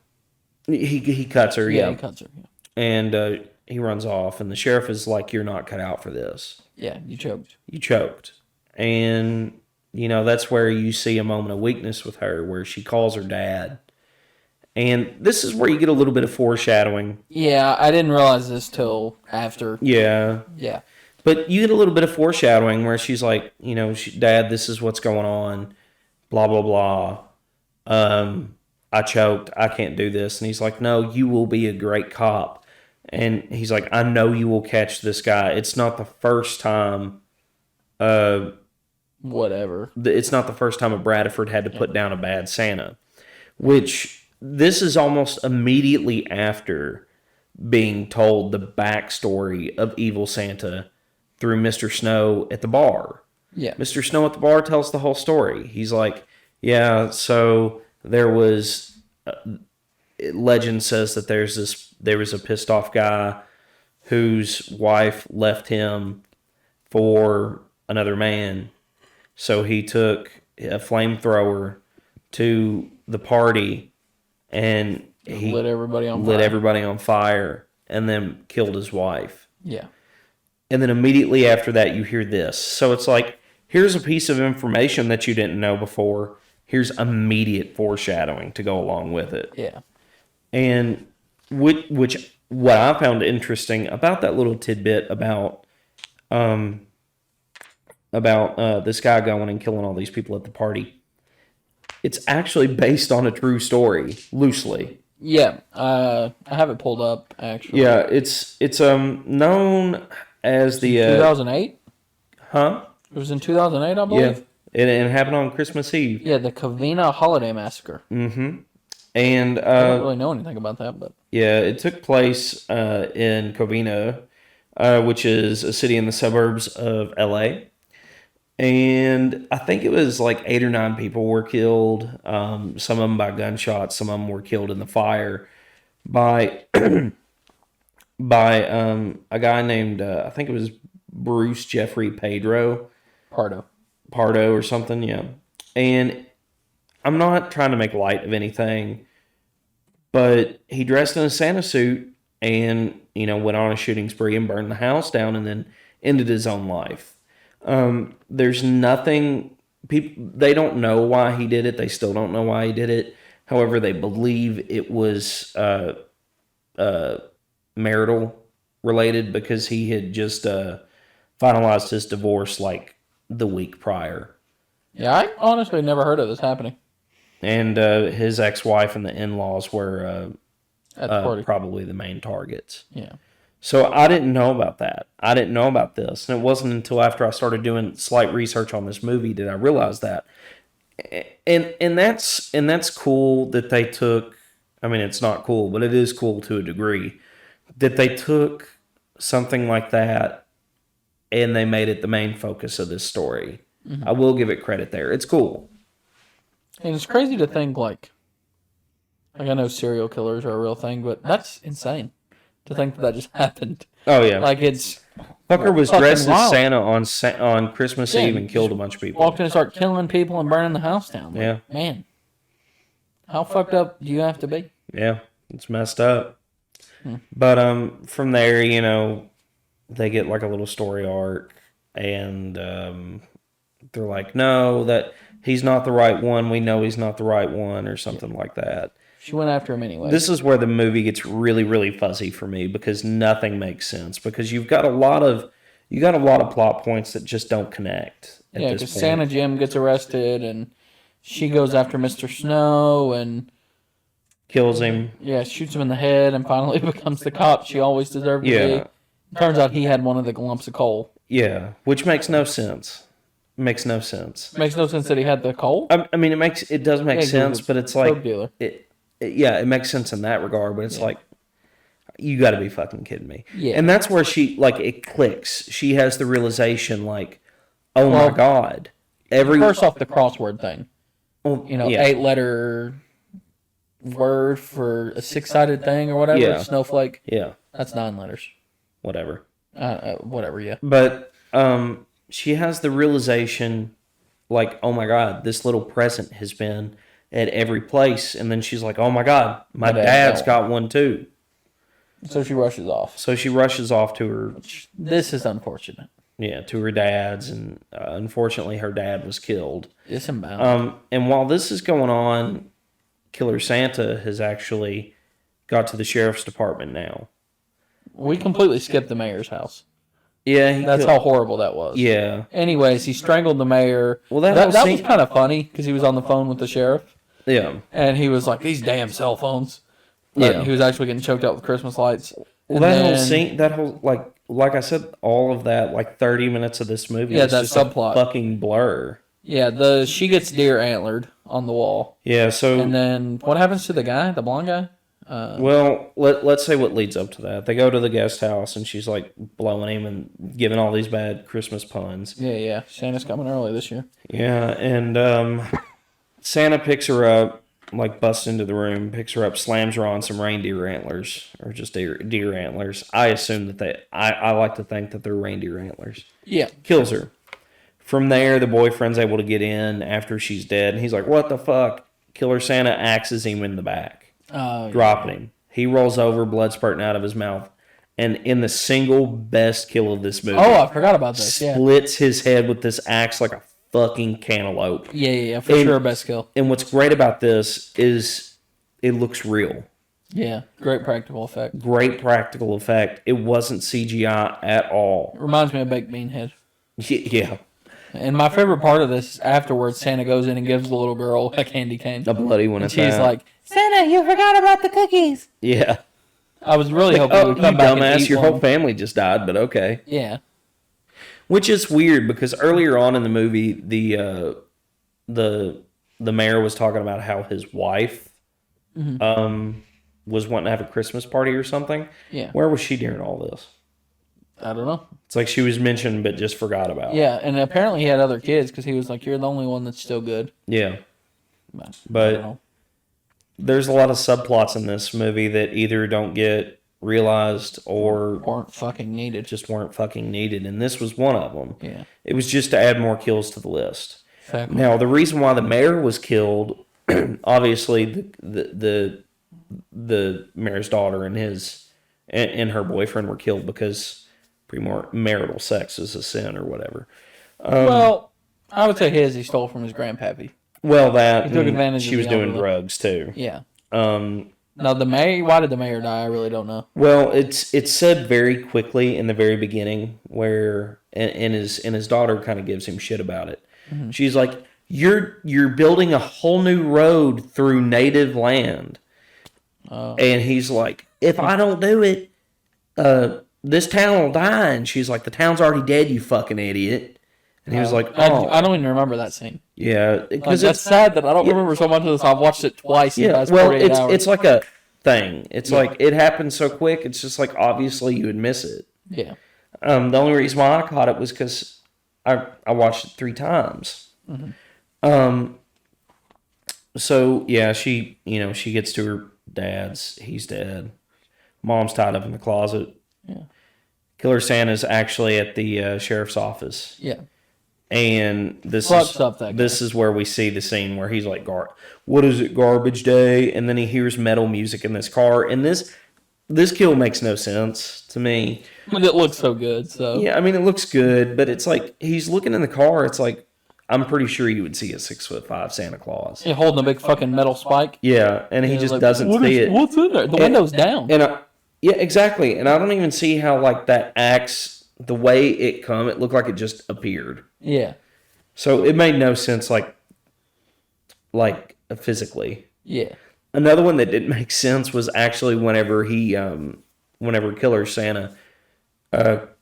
[SPEAKER 1] He cuts her, yeah.
[SPEAKER 2] He cuts her, yeah.
[SPEAKER 1] And he runs off, and the sheriff is like, you're not cut out for this.
[SPEAKER 2] Yeah, you choked.
[SPEAKER 1] And, you know, that's where you see a moment of weakness with her, where she calls her dad. And this is where you get a little bit of foreshadowing.
[SPEAKER 2] Yeah, I didn't realize this till after.
[SPEAKER 1] Yeah.
[SPEAKER 2] Yeah.
[SPEAKER 1] But you get a little bit of foreshadowing where she's like, you know, Dad, this is what's going on. Blah, blah, blah. I choked. I can't do this. And he's like, no, you will be a great cop. And he's like, I know you will catch this guy. It's not the first time.
[SPEAKER 2] Whatever.
[SPEAKER 1] It's not the first time a Bradford had to put down a bad Santa. Which, this is almost immediately after being told the backstory of Evil Santa through Mr. Snow at the bar.
[SPEAKER 2] Yeah.
[SPEAKER 1] Mr. Snow at the bar tells the whole story. He's like, yeah, so there was... legend says that there was a pissed off guy whose wife left him for another man. So he took a flamethrower to the party and he
[SPEAKER 2] lit everybody on
[SPEAKER 1] fire and then killed his wife.
[SPEAKER 2] Yeah.
[SPEAKER 1] And then immediately after that, you hear this. So it's like, here's a piece of information that you didn't know before. Here's immediate foreshadowing to go along with it.
[SPEAKER 2] Yeah.
[SPEAKER 1] And which what I found interesting about that little tidbit about this guy going and killing all these people at the party. It's actually based on a true story, loosely.
[SPEAKER 2] Yeah, I have it pulled up actually.
[SPEAKER 1] Yeah, it's known as the
[SPEAKER 2] 2008.
[SPEAKER 1] huh?
[SPEAKER 2] It was in 2008, I believe.
[SPEAKER 1] Yeah, it happened on Christmas Eve.
[SPEAKER 2] Yeah, the Covina Holiday Massacre.
[SPEAKER 1] Mm-hmm. And
[SPEAKER 2] I don't really know anything about that, but
[SPEAKER 1] yeah, it took place in Covina, which is a city in the suburbs of LA. And I think it was like 8 or 9 people were killed. Some of them by gunshots. Some of them were killed in the fire by by a guy named I think it was Bruce Jeffrey
[SPEAKER 2] Pardo.
[SPEAKER 1] Pardo or something. Yeah, and I'm not trying to make light of anything, but he dressed in a Santa suit and went on a shooting spree and burned the house down and then ended his own life. There's nothing, they don't know why he did it. They still don't know why he did it. However, they believe it was marital related because he had just finalized his divorce like the week prior.
[SPEAKER 2] Yeah, I honestly never heard of this happening.
[SPEAKER 1] And his ex-wife and the in-laws were
[SPEAKER 2] At the party.
[SPEAKER 1] probably the main targets.
[SPEAKER 2] Yeah.
[SPEAKER 1] So I didn't know about that. I didn't know about this. And it wasn't until after I started doing slight research on this movie did I realize that. And that's cool that they took, I mean, it's not cool, but it is cool to a degree, that they took something like that and they made it the main focus of this story. Mm-hmm. I will give it credit there. It's cool.
[SPEAKER 2] And it's crazy to think, like I know serial killers are a real thing, but that's insane to think that just happened.
[SPEAKER 1] Oh, yeah.
[SPEAKER 2] Like, it's...
[SPEAKER 1] Fucker was dressed as Santa on Christmas Eve and killed a bunch of people.
[SPEAKER 2] Walked in and started killing people and burning the house down. Like,
[SPEAKER 1] yeah.
[SPEAKER 2] Man, how fucked up do you have to be?
[SPEAKER 1] Yeah, it's messed up. But from there, they get like a little story arc, and they're like, no, that he's not the right one. We know he's not the right one, or something like that.
[SPEAKER 2] She went after him anyway.
[SPEAKER 1] This is where the movie gets really, really fuzzy for me because nothing makes sense. Because you've got a lot of plot points that just don't connect.
[SPEAKER 2] Yeah, because Santa Jim gets arrested and she goes after Mr. Snow and
[SPEAKER 1] kills him.
[SPEAKER 2] Yeah, shoots him in the head and finally becomes the cop she always deserved to be. Turns out he had one of the lumps of coal.
[SPEAKER 1] Yeah, which makes no sense. Makes no sense.
[SPEAKER 2] Makes no sense that he had the coal.
[SPEAKER 1] I mean, it does make sense, but it's like
[SPEAKER 2] dealer.
[SPEAKER 1] It makes sense in that regard, but it's like, you got to be fucking kidding me.
[SPEAKER 2] Yeah.
[SPEAKER 1] And that's where it clicks. She has the realization, like, oh my God.
[SPEAKER 2] First off, the crossword thing.
[SPEAKER 1] Well,
[SPEAKER 2] 8-letter word for a 6-sided thing or whatever.
[SPEAKER 1] Yeah.
[SPEAKER 2] Snowflake.
[SPEAKER 1] Yeah.
[SPEAKER 2] That's 9 letters.
[SPEAKER 1] Whatever.
[SPEAKER 2] Whatever, yeah.
[SPEAKER 1] But she has the realization, like, oh my God, this little present has been at every place, and then she's like, oh my God, my dad's got one too.
[SPEAKER 2] So she rushes off.
[SPEAKER 1] To her...
[SPEAKER 2] This is unfortunate.
[SPEAKER 1] Yeah, to her dad's, and unfortunately her dad was killed.
[SPEAKER 2] Disemboweled.
[SPEAKER 1] And while this is going on, Killer Santa has actually got to the sheriff's department now.
[SPEAKER 2] We completely skipped the mayor's house.
[SPEAKER 1] Yeah,
[SPEAKER 2] that's how horrible that was.
[SPEAKER 1] Yeah.
[SPEAKER 2] Anyways, he strangled the mayor. Well, that was kind of funny because he was on the phone with the sheriff.
[SPEAKER 1] Yeah.
[SPEAKER 2] And he was like, these damn cell phones. But
[SPEAKER 1] yeah.
[SPEAKER 2] He was actually getting choked out with Christmas lights.
[SPEAKER 1] Well, whole scene, like I said, all of that, like 30 minutes of this movie is
[SPEAKER 2] that
[SPEAKER 1] just
[SPEAKER 2] subplot.
[SPEAKER 1] A fucking blur.
[SPEAKER 2] Yeah, she gets deer antlered on the wall.
[SPEAKER 1] Yeah, so...
[SPEAKER 2] And then what happens to the guy, the blonde guy?
[SPEAKER 1] Well, let's say what leads up to that. They go to the guest house, and she's like blowing him and giving all these bad Christmas puns.
[SPEAKER 2] Yeah. Santa's coming early this year.
[SPEAKER 1] Yeah, and Santa picks her up, like busts into the room, picks her up, slams her on some reindeer antlers, or just deer antlers. I assume that I like to think that they're reindeer antlers.
[SPEAKER 2] Yeah.
[SPEAKER 1] Kills her. From there, the boyfriend's able to get in after she's dead, and he's like, what the fuck? Killer Santa axes him in the back, dropping him. He rolls over, blood spurting out of his mouth, and in the single best kill of this movie...
[SPEAKER 2] Oh, I forgot about this,
[SPEAKER 1] splits his head with this axe like a fucking cantaloupe.
[SPEAKER 2] Yeah, for sure, best kill.
[SPEAKER 1] And what's great about this is it looks real.
[SPEAKER 2] Yeah, great practical effect.
[SPEAKER 1] Great practical effect. It wasn't CGI at all.
[SPEAKER 2] It reminds me of Baked Bean Head.
[SPEAKER 1] Yeah.
[SPEAKER 2] And my favorite part of this is afterwards, Santa goes in and gives the little girl a candy cane.
[SPEAKER 1] A bloody one.
[SPEAKER 2] And she's like, Santa, you forgot about the cookies.
[SPEAKER 1] yeah.
[SPEAKER 2] I was really hoping
[SPEAKER 1] Oh,
[SPEAKER 2] we'd
[SPEAKER 1] you
[SPEAKER 2] come back and
[SPEAKER 1] dumbass,
[SPEAKER 2] eat
[SPEAKER 1] your
[SPEAKER 2] one.
[SPEAKER 1] whole family just died, but okay.
[SPEAKER 2] Yeah.
[SPEAKER 1] Which is weird because earlier on in the movie, the mayor was talking about how his wife was wanting to have a Christmas party or something.
[SPEAKER 2] Yeah.
[SPEAKER 1] Where was she during all this?
[SPEAKER 2] I don't know.
[SPEAKER 1] It's like she was mentioned but just forgot about.
[SPEAKER 2] Yeah, and apparently he had other kids because he was like, you're the only one that's still good.
[SPEAKER 1] Yeah.
[SPEAKER 2] I don't
[SPEAKER 1] But
[SPEAKER 2] know.
[SPEAKER 1] there's a lot of subplots in this movie that either don't get realized or
[SPEAKER 2] Weren't fucking needed.
[SPEAKER 1] just weren't fucking needed, and this was one of them.
[SPEAKER 2] Yeah.
[SPEAKER 1] It was just to add more kills to the list.
[SPEAKER 2] Exactly.
[SPEAKER 1] Now, the reason why the mayor was killed, obviously, the mayor's daughter and her boyfriend were killed because premarital sex is a sin or whatever.
[SPEAKER 2] Well, I would say he stole from his grandpappy.
[SPEAKER 1] Well, that
[SPEAKER 2] He took advantage
[SPEAKER 1] she
[SPEAKER 2] of
[SPEAKER 1] was
[SPEAKER 2] the
[SPEAKER 1] doing
[SPEAKER 2] elderly.
[SPEAKER 1] drugs too.
[SPEAKER 2] Yeah.
[SPEAKER 1] Um,
[SPEAKER 2] Now, why did the mayor die? I really don't know.
[SPEAKER 1] Well, it's said very quickly in the very beginning where and his daughter kind of gives him shit about it.
[SPEAKER 2] Mm-hmm.
[SPEAKER 1] She's like, "You're building a whole new road through native land," and he's like, "If I don't do it, this town will die." And she's like, "The town's already dead, you fucking idiot." And he was like, "Oh,
[SPEAKER 2] I don't even remember that scene.
[SPEAKER 1] yeah," because
[SPEAKER 2] That's sad that I don't remember so much of this. I've watched it twice in the past 48 hours.
[SPEAKER 1] it's like a thing. It's like it happens so quick. It's just like obviously you would miss it.
[SPEAKER 2] Yeah.
[SPEAKER 1] The only reason why I caught it was because I watched it 3 times. So yeah, she gets to her dad's. He's dead. Mom's tied up in the closet.
[SPEAKER 2] Yeah.
[SPEAKER 1] Killer Santa's actually at the sheriff's office.
[SPEAKER 2] Yeah.
[SPEAKER 1] And this is where we see the scene where he's like, "What is it, garbage day?" And then he hears metal music in this car, and this kill makes no sense to me.
[SPEAKER 2] But it looks so good, so.
[SPEAKER 1] Yeah, I mean it looks good, but it's like he's looking in the car. It's like I'm pretty sure you would see a 6'5" Santa Claus.
[SPEAKER 2] Yeah, holding a big fucking metal spike.
[SPEAKER 1] Yeah, and he just
[SPEAKER 2] like,
[SPEAKER 1] doesn't see it.
[SPEAKER 2] What's in there? The window's down.
[SPEAKER 1] And yeah, exactly. And I don't even see how like that acts. The way it come, it looked like it just appeared.
[SPEAKER 2] Yeah.
[SPEAKER 1] So it made no sense, like physically.
[SPEAKER 2] Yeah.
[SPEAKER 1] Another one that didn't make sense was actually whenever Killer Santa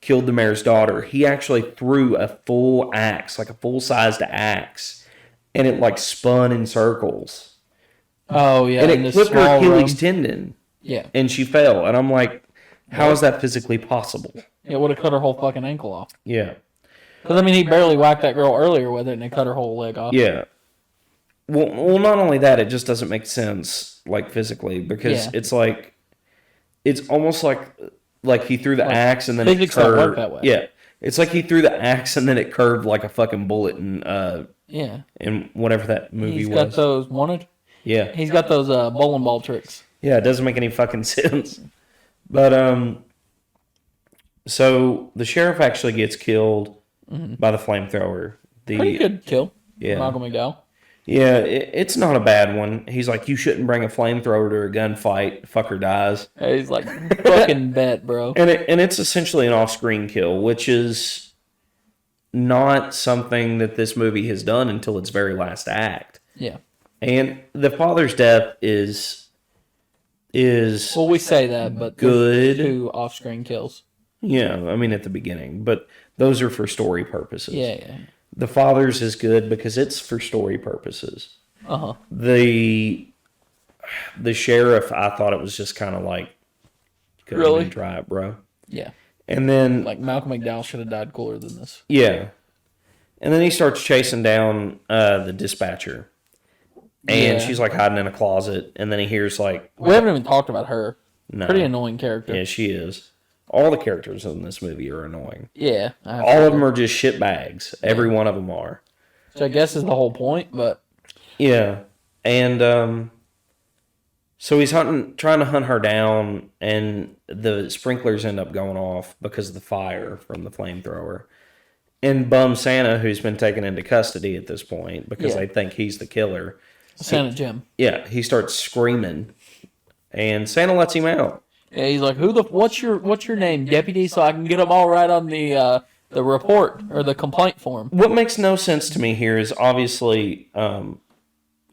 [SPEAKER 1] killed the mayor's daughter, he actually threw a full axe, like a full-sized axe, and it like spun in circles.
[SPEAKER 2] Oh yeah.
[SPEAKER 1] And it clipped her Achilles tendon.
[SPEAKER 2] Yeah.
[SPEAKER 1] And she fell. And I'm like, how is that physically possible?
[SPEAKER 2] It would have cut her whole fucking ankle off.
[SPEAKER 1] Yeah.
[SPEAKER 2] Because, I mean, he barely whacked that girl earlier with it, and it cut her whole leg off.
[SPEAKER 1] Yeah. Well, not only that, it just doesn't make sense, like, physically, because it's like, it's almost like he threw the axe and then it
[SPEAKER 2] physics don't work
[SPEAKER 1] curved.
[SPEAKER 2] that way.
[SPEAKER 1] Yeah. It's like he threw the axe and then it curved like a fucking bullet in whatever that movie
[SPEAKER 2] He's
[SPEAKER 1] was.
[SPEAKER 2] got those, Wanted?
[SPEAKER 1] Yeah.
[SPEAKER 2] He's got those bowling ball tricks.
[SPEAKER 1] Yeah, it doesn't make any fucking sense. But, so the sheriff actually gets killed by the flamethrower.
[SPEAKER 2] Pretty good kill.
[SPEAKER 1] Yeah.
[SPEAKER 2] Malcolm McDowell.
[SPEAKER 1] Yeah, it's not a bad one. He's like, you shouldn't bring a flamethrower to a gunfight. Fucker dies.
[SPEAKER 2] He's like, fucking bet, bro.
[SPEAKER 1] And it's essentially an off-screen kill, which is not something that this movie has done until its very last act.
[SPEAKER 2] Yeah.
[SPEAKER 1] And the father's death is
[SPEAKER 2] Well, we say that, but
[SPEAKER 1] good.
[SPEAKER 2] 2 off-screen kills.
[SPEAKER 1] Yeah, I mean at the beginning, but those are for story purposes.
[SPEAKER 2] Yeah.
[SPEAKER 1] The father's is good because it's for story purposes.
[SPEAKER 2] Uh-huh.
[SPEAKER 1] The sheriff, I thought it was just kind of like,
[SPEAKER 2] Really?
[SPEAKER 1] Try it, bro.
[SPEAKER 2] Yeah.
[SPEAKER 1] And then,
[SPEAKER 2] Like, Malcolm McDowell should have died cooler than this.
[SPEAKER 1] yeah. And then he starts chasing down the dispatcher. And she's like hiding in a closet. And then he hears like...
[SPEAKER 2] We haven't even talked about her.
[SPEAKER 1] No.
[SPEAKER 2] Pretty annoying character.
[SPEAKER 1] Yeah, she is. All the characters in this movie are annoying.
[SPEAKER 2] Yeah.
[SPEAKER 1] All of them are just shitbags. Every one of them are.
[SPEAKER 2] Which I guess is the whole point, but...
[SPEAKER 1] Yeah. And so he's trying to hunt her down, and the sprinklers end up going off because of the fire from the flamethrower. And Bum Santa, who's been taken into custody at this point because they think he's the killer.
[SPEAKER 2] Santa Jim.
[SPEAKER 1] Yeah, he starts screaming And Santa lets him out.
[SPEAKER 2] Yeah, he's like, what's your name, deputy, so I can get them all right on the report or the complaint form.
[SPEAKER 1] What makes no sense to me here is obviously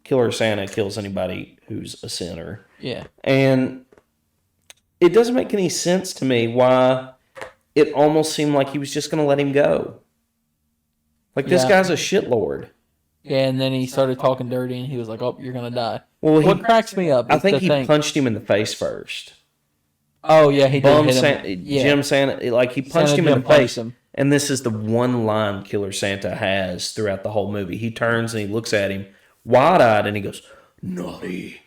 [SPEAKER 1] Killer Santa kills anybody who's a sinner.
[SPEAKER 2] Yeah.
[SPEAKER 1] And it doesn't make any sense to me why it almost seemed like he was just going to let him go. Like, this guy's a shitlord.
[SPEAKER 2] Yeah, and then he started talking dirty, and he was like, "Oh, you're gonna die."
[SPEAKER 1] Well,
[SPEAKER 2] what cracks me up?
[SPEAKER 1] I think he punched him in the face first.
[SPEAKER 2] Oh yeah, he did hit him.
[SPEAKER 1] Jim Santa, like he punched him in the face. And this is the one line Killer Santa has throughout the whole movie. He turns and he looks at him, wide-eyed, and he goes, "Naughty."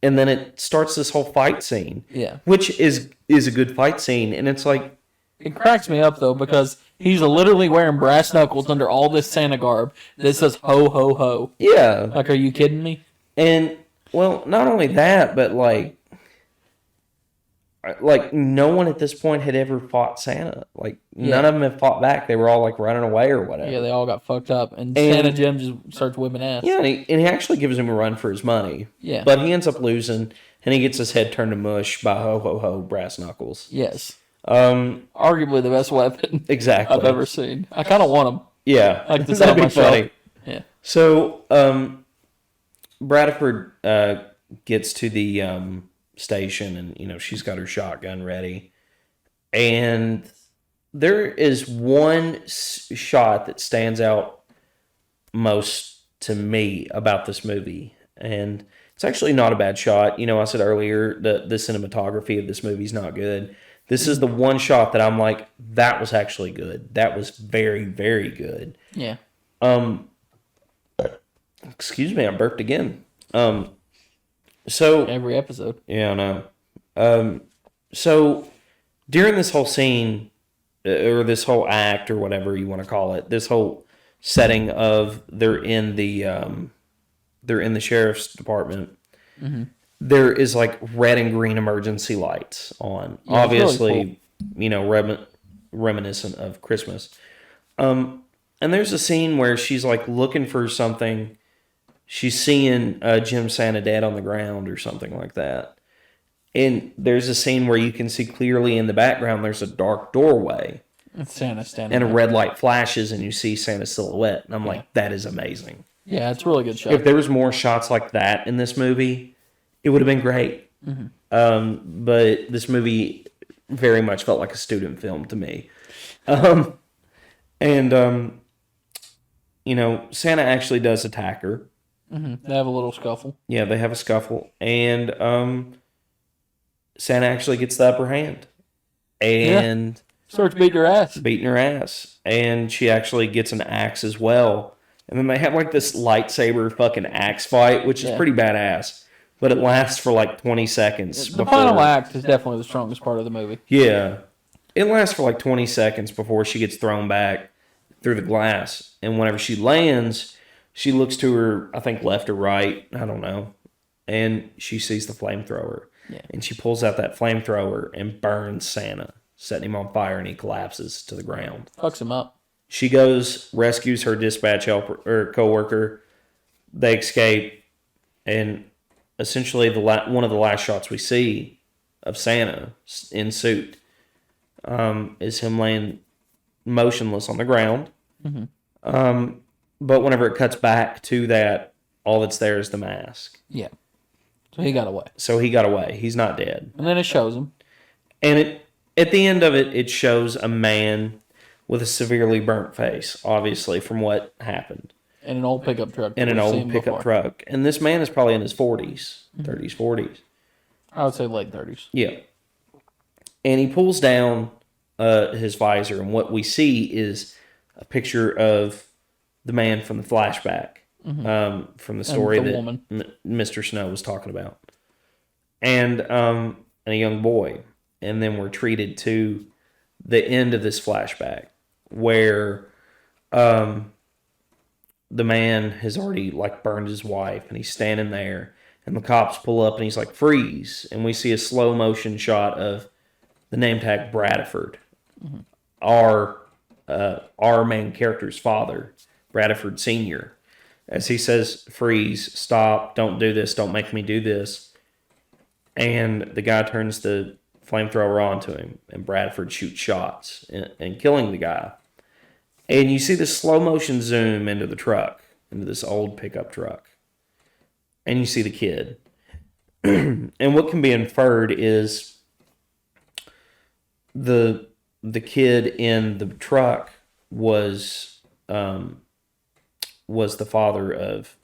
[SPEAKER 1] And then it starts this whole fight scene.
[SPEAKER 2] Yeah,
[SPEAKER 1] which is a good fight scene, and it's like,
[SPEAKER 2] it cracks me up though because he's literally wearing brass knuckles under all this Santa garb that says "ho ho ho."
[SPEAKER 1] Yeah,
[SPEAKER 2] like, are you kidding me?
[SPEAKER 1] And well, not only that, but like no one at this point had ever fought Santa. Like none of them have fought back. They were all like running away or whatever.
[SPEAKER 2] Yeah, they all got fucked up, and Santa Jim just starts whipping ass.
[SPEAKER 1] Yeah, and he actually gives him a run for his money.
[SPEAKER 2] Yeah,
[SPEAKER 1] but he ends up losing, and he gets his head turned to mush by ho ho ho brass knuckles.
[SPEAKER 2] Yes. Arguably the best weapon I've ever seen. I kind of want him.
[SPEAKER 1] Yeah,
[SPEAKER 2] like that'd be funny. Yeah.
[SPEAKER 1] So, Bradford gets to the station, and she's got her shotgun ready, and there is one shot that stands out most to me about this movie, and it's actually not a bad shot. I said earlier the cinematography of this movie is not good. This is the one shot that I'm like, that was actually good. That was very, very good.
[SPEAKER 2] Yeah.
[SPEAKER 1] Excuse me, I burped again. So
[SPEAKER 2] every episode.
[SPEAKER 1] Yeah, I know. So during this whole scene, or this whole act, or whatever you want to call it, this whole setting of they're in the sheriff's department. Mm-hmm. There is like red and green emergency lights on. Yeah, obviously, really cool. Reminiscent of Christmas. And there's a scene where she's like looking for something. She's seeing Jim Santa dead on the ground or something like that. And there's a scene where you can see clearly in the background there's a dark doorway.
[SPEAKER 2] It's Santa standing
[SPEAKER 1] and
[SPEAKER 2] there.
[SPEAKER 1] A red light flashes and you see Santa's silhouette. And I'm like, that is amazing.
[SPEAKER 2] Yeah, it's a really good shot.
[SPEAKER 1] If there was more shots like that in this movie, it would have been great. Mm-hmm. But this movie very much felt like a student film to me. Santa actually does attack her.
[SPEAKER 2] Mm-hmm. They have a little scuffle.
[SPEAKER 1] Yeah, they have a scuffle. And Santa actually gets the upper hand. And
[SPEAKER 2] starts beating her
[SPEAKER 1] ass. And she actually gets an axe as well. And then they have like this lightsaber fucking axe fight, which is pretty badass. But it lasts for like 20 seconds.
[SPEAKER 2] The final act is definitely the strongest part of the movie.
[SPEAKER 1] Yeah. It lasts for like 20 seconds before she gets thrown back through the glass. And whenever she lands, she looks to her, I think, left or right. I don't know. And she sees the flamethrower. Yeah. And she pulls out that flamethrower and burns Santa, setting him on fire, and he collapses to the ground.
[SPEAKER 2] Fucks him up.
[SPEAKER 1] She goes, rescues her dispatch helper or coworker. They escape, and essentially one of the last shots we see of Santa in suit is him laying motionless on the ground. Mm-hmm. But whenever it cuts back to that, all that's there is the mask.
[SPEAKER 2] Yeah. So he got away. He's not dead. And then it shows him.
[SPEAKER 1] And at the end of it, it shows a man with a severely burnt face, obviously, from what happened.
[SPEAKER 2] And an old pickup truck.
[SPEAKER 1] And this man is probably in his 40s, 30s, 40s.
[SPEAKER 2] I would say late 30s.
[SPEAKER 1] Yeah. And he pulls down his visor, and what we see is a picture of the man from the flashback, from the story that Mr. Snow was talking about. And a young boy. And then we're treated to the end of this flashback, where the man has already like burned his wife, and he's standing there, and the cops pull up, and he's like, freeze, and we see a slow motion shot of the name tag Bradford, our main character's father, Bradford Sr., as he says, freeze, stop, don't do this, don't make me do this. and the guy turns the flamethrower onto him, and Bradford shoots shots and killing the guy. And you see this slow motion zoom into the truck, into this old pickup truck, and you see the kid. And what can be inferred is the kid in the truck was the father of.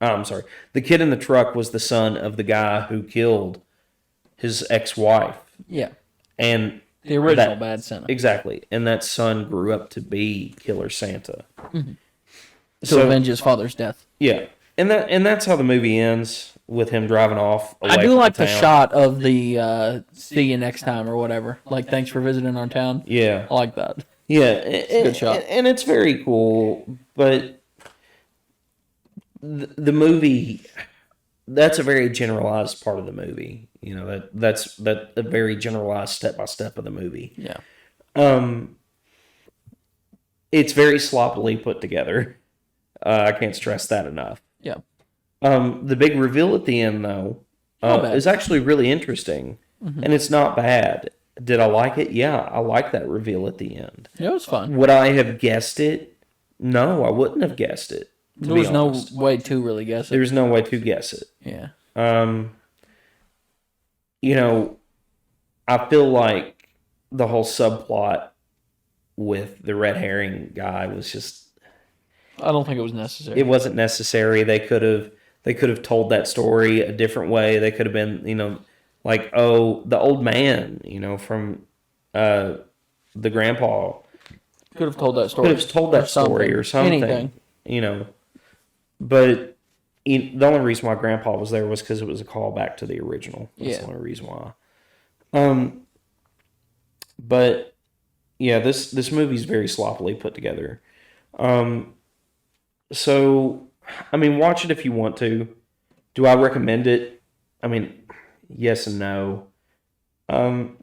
[SPEAKER 1] Oh, I'm sorry. The kid in the truck was the son of the guy who killed his ex-wife.
[SPEAKER 2] Yeah.
[SPEAKER 1] And
[SPEAKER 2] the original Bad Santa.
[SPEAKER 1] Exactly. And that son grew up to be Killer Santa.
[SPEAKER 2] Mm-hmm. To avenge his father's death.
[SPEAKER 1] Yeah. And that's how the movie ends, with him driving off away.
[SPEAKER 2] I do like the
[SPEAKER 1] town.
[SPEAKER 2] shot of the see you next time or whatever. Like, thanks for visiting our town.
[SPEAKER 1] Yeah.
[SPEAKER 2] I like that.
[SPEAKER 1] Yeah.
[SPEAKER 2] It's a good shot.
[SPEAKER 1] And it's very cool, but the movie, that's a very generalized part of the movie. You know, that's a very generalized step by step of the movie.
[SPEAKER 2] Yeah.
[SPEAKER 1] It's very sloppily put together. I can't stress that enough.
[SPEAKER 2] Yeah.
[SPEAKER 1] The big reveal at the end, though, is actually really interesting, and it's not bad. Did I like it? Yeah, I like that reveal at the end.
[SPEAKER 2] Yeah, it was fun.
[SPEAKER 1] Would I have guessed it? No, I wouldn't have guessed it.
[SPEAKER 2] There was no way to really guess it.
[SPEAKER 1] There's no way to guess it.
[SPEAKER 2] Yeah.
[SPEAKER 1] You know, I feel like the whole subplot with the red herring guy was just...
[SPEAKER 2] I don't think it was necessary.
[SPEAKER 1] It wasn't necessary. They could have told that story a different way. They could have been, you know, like, oh, the old man, you know, from the grandpa.
[SPEAKER 2] Could have told that story.
[SPEAKER 1] Could have told that story or something. Anything. You know. But the only reason why grandpa was there was because it was a callback to the original. That's the only reason why. But yeah, this movie's very sloppily put together. So, I mean, watch it if you want to. Do I recommend it? I mean, yes and no.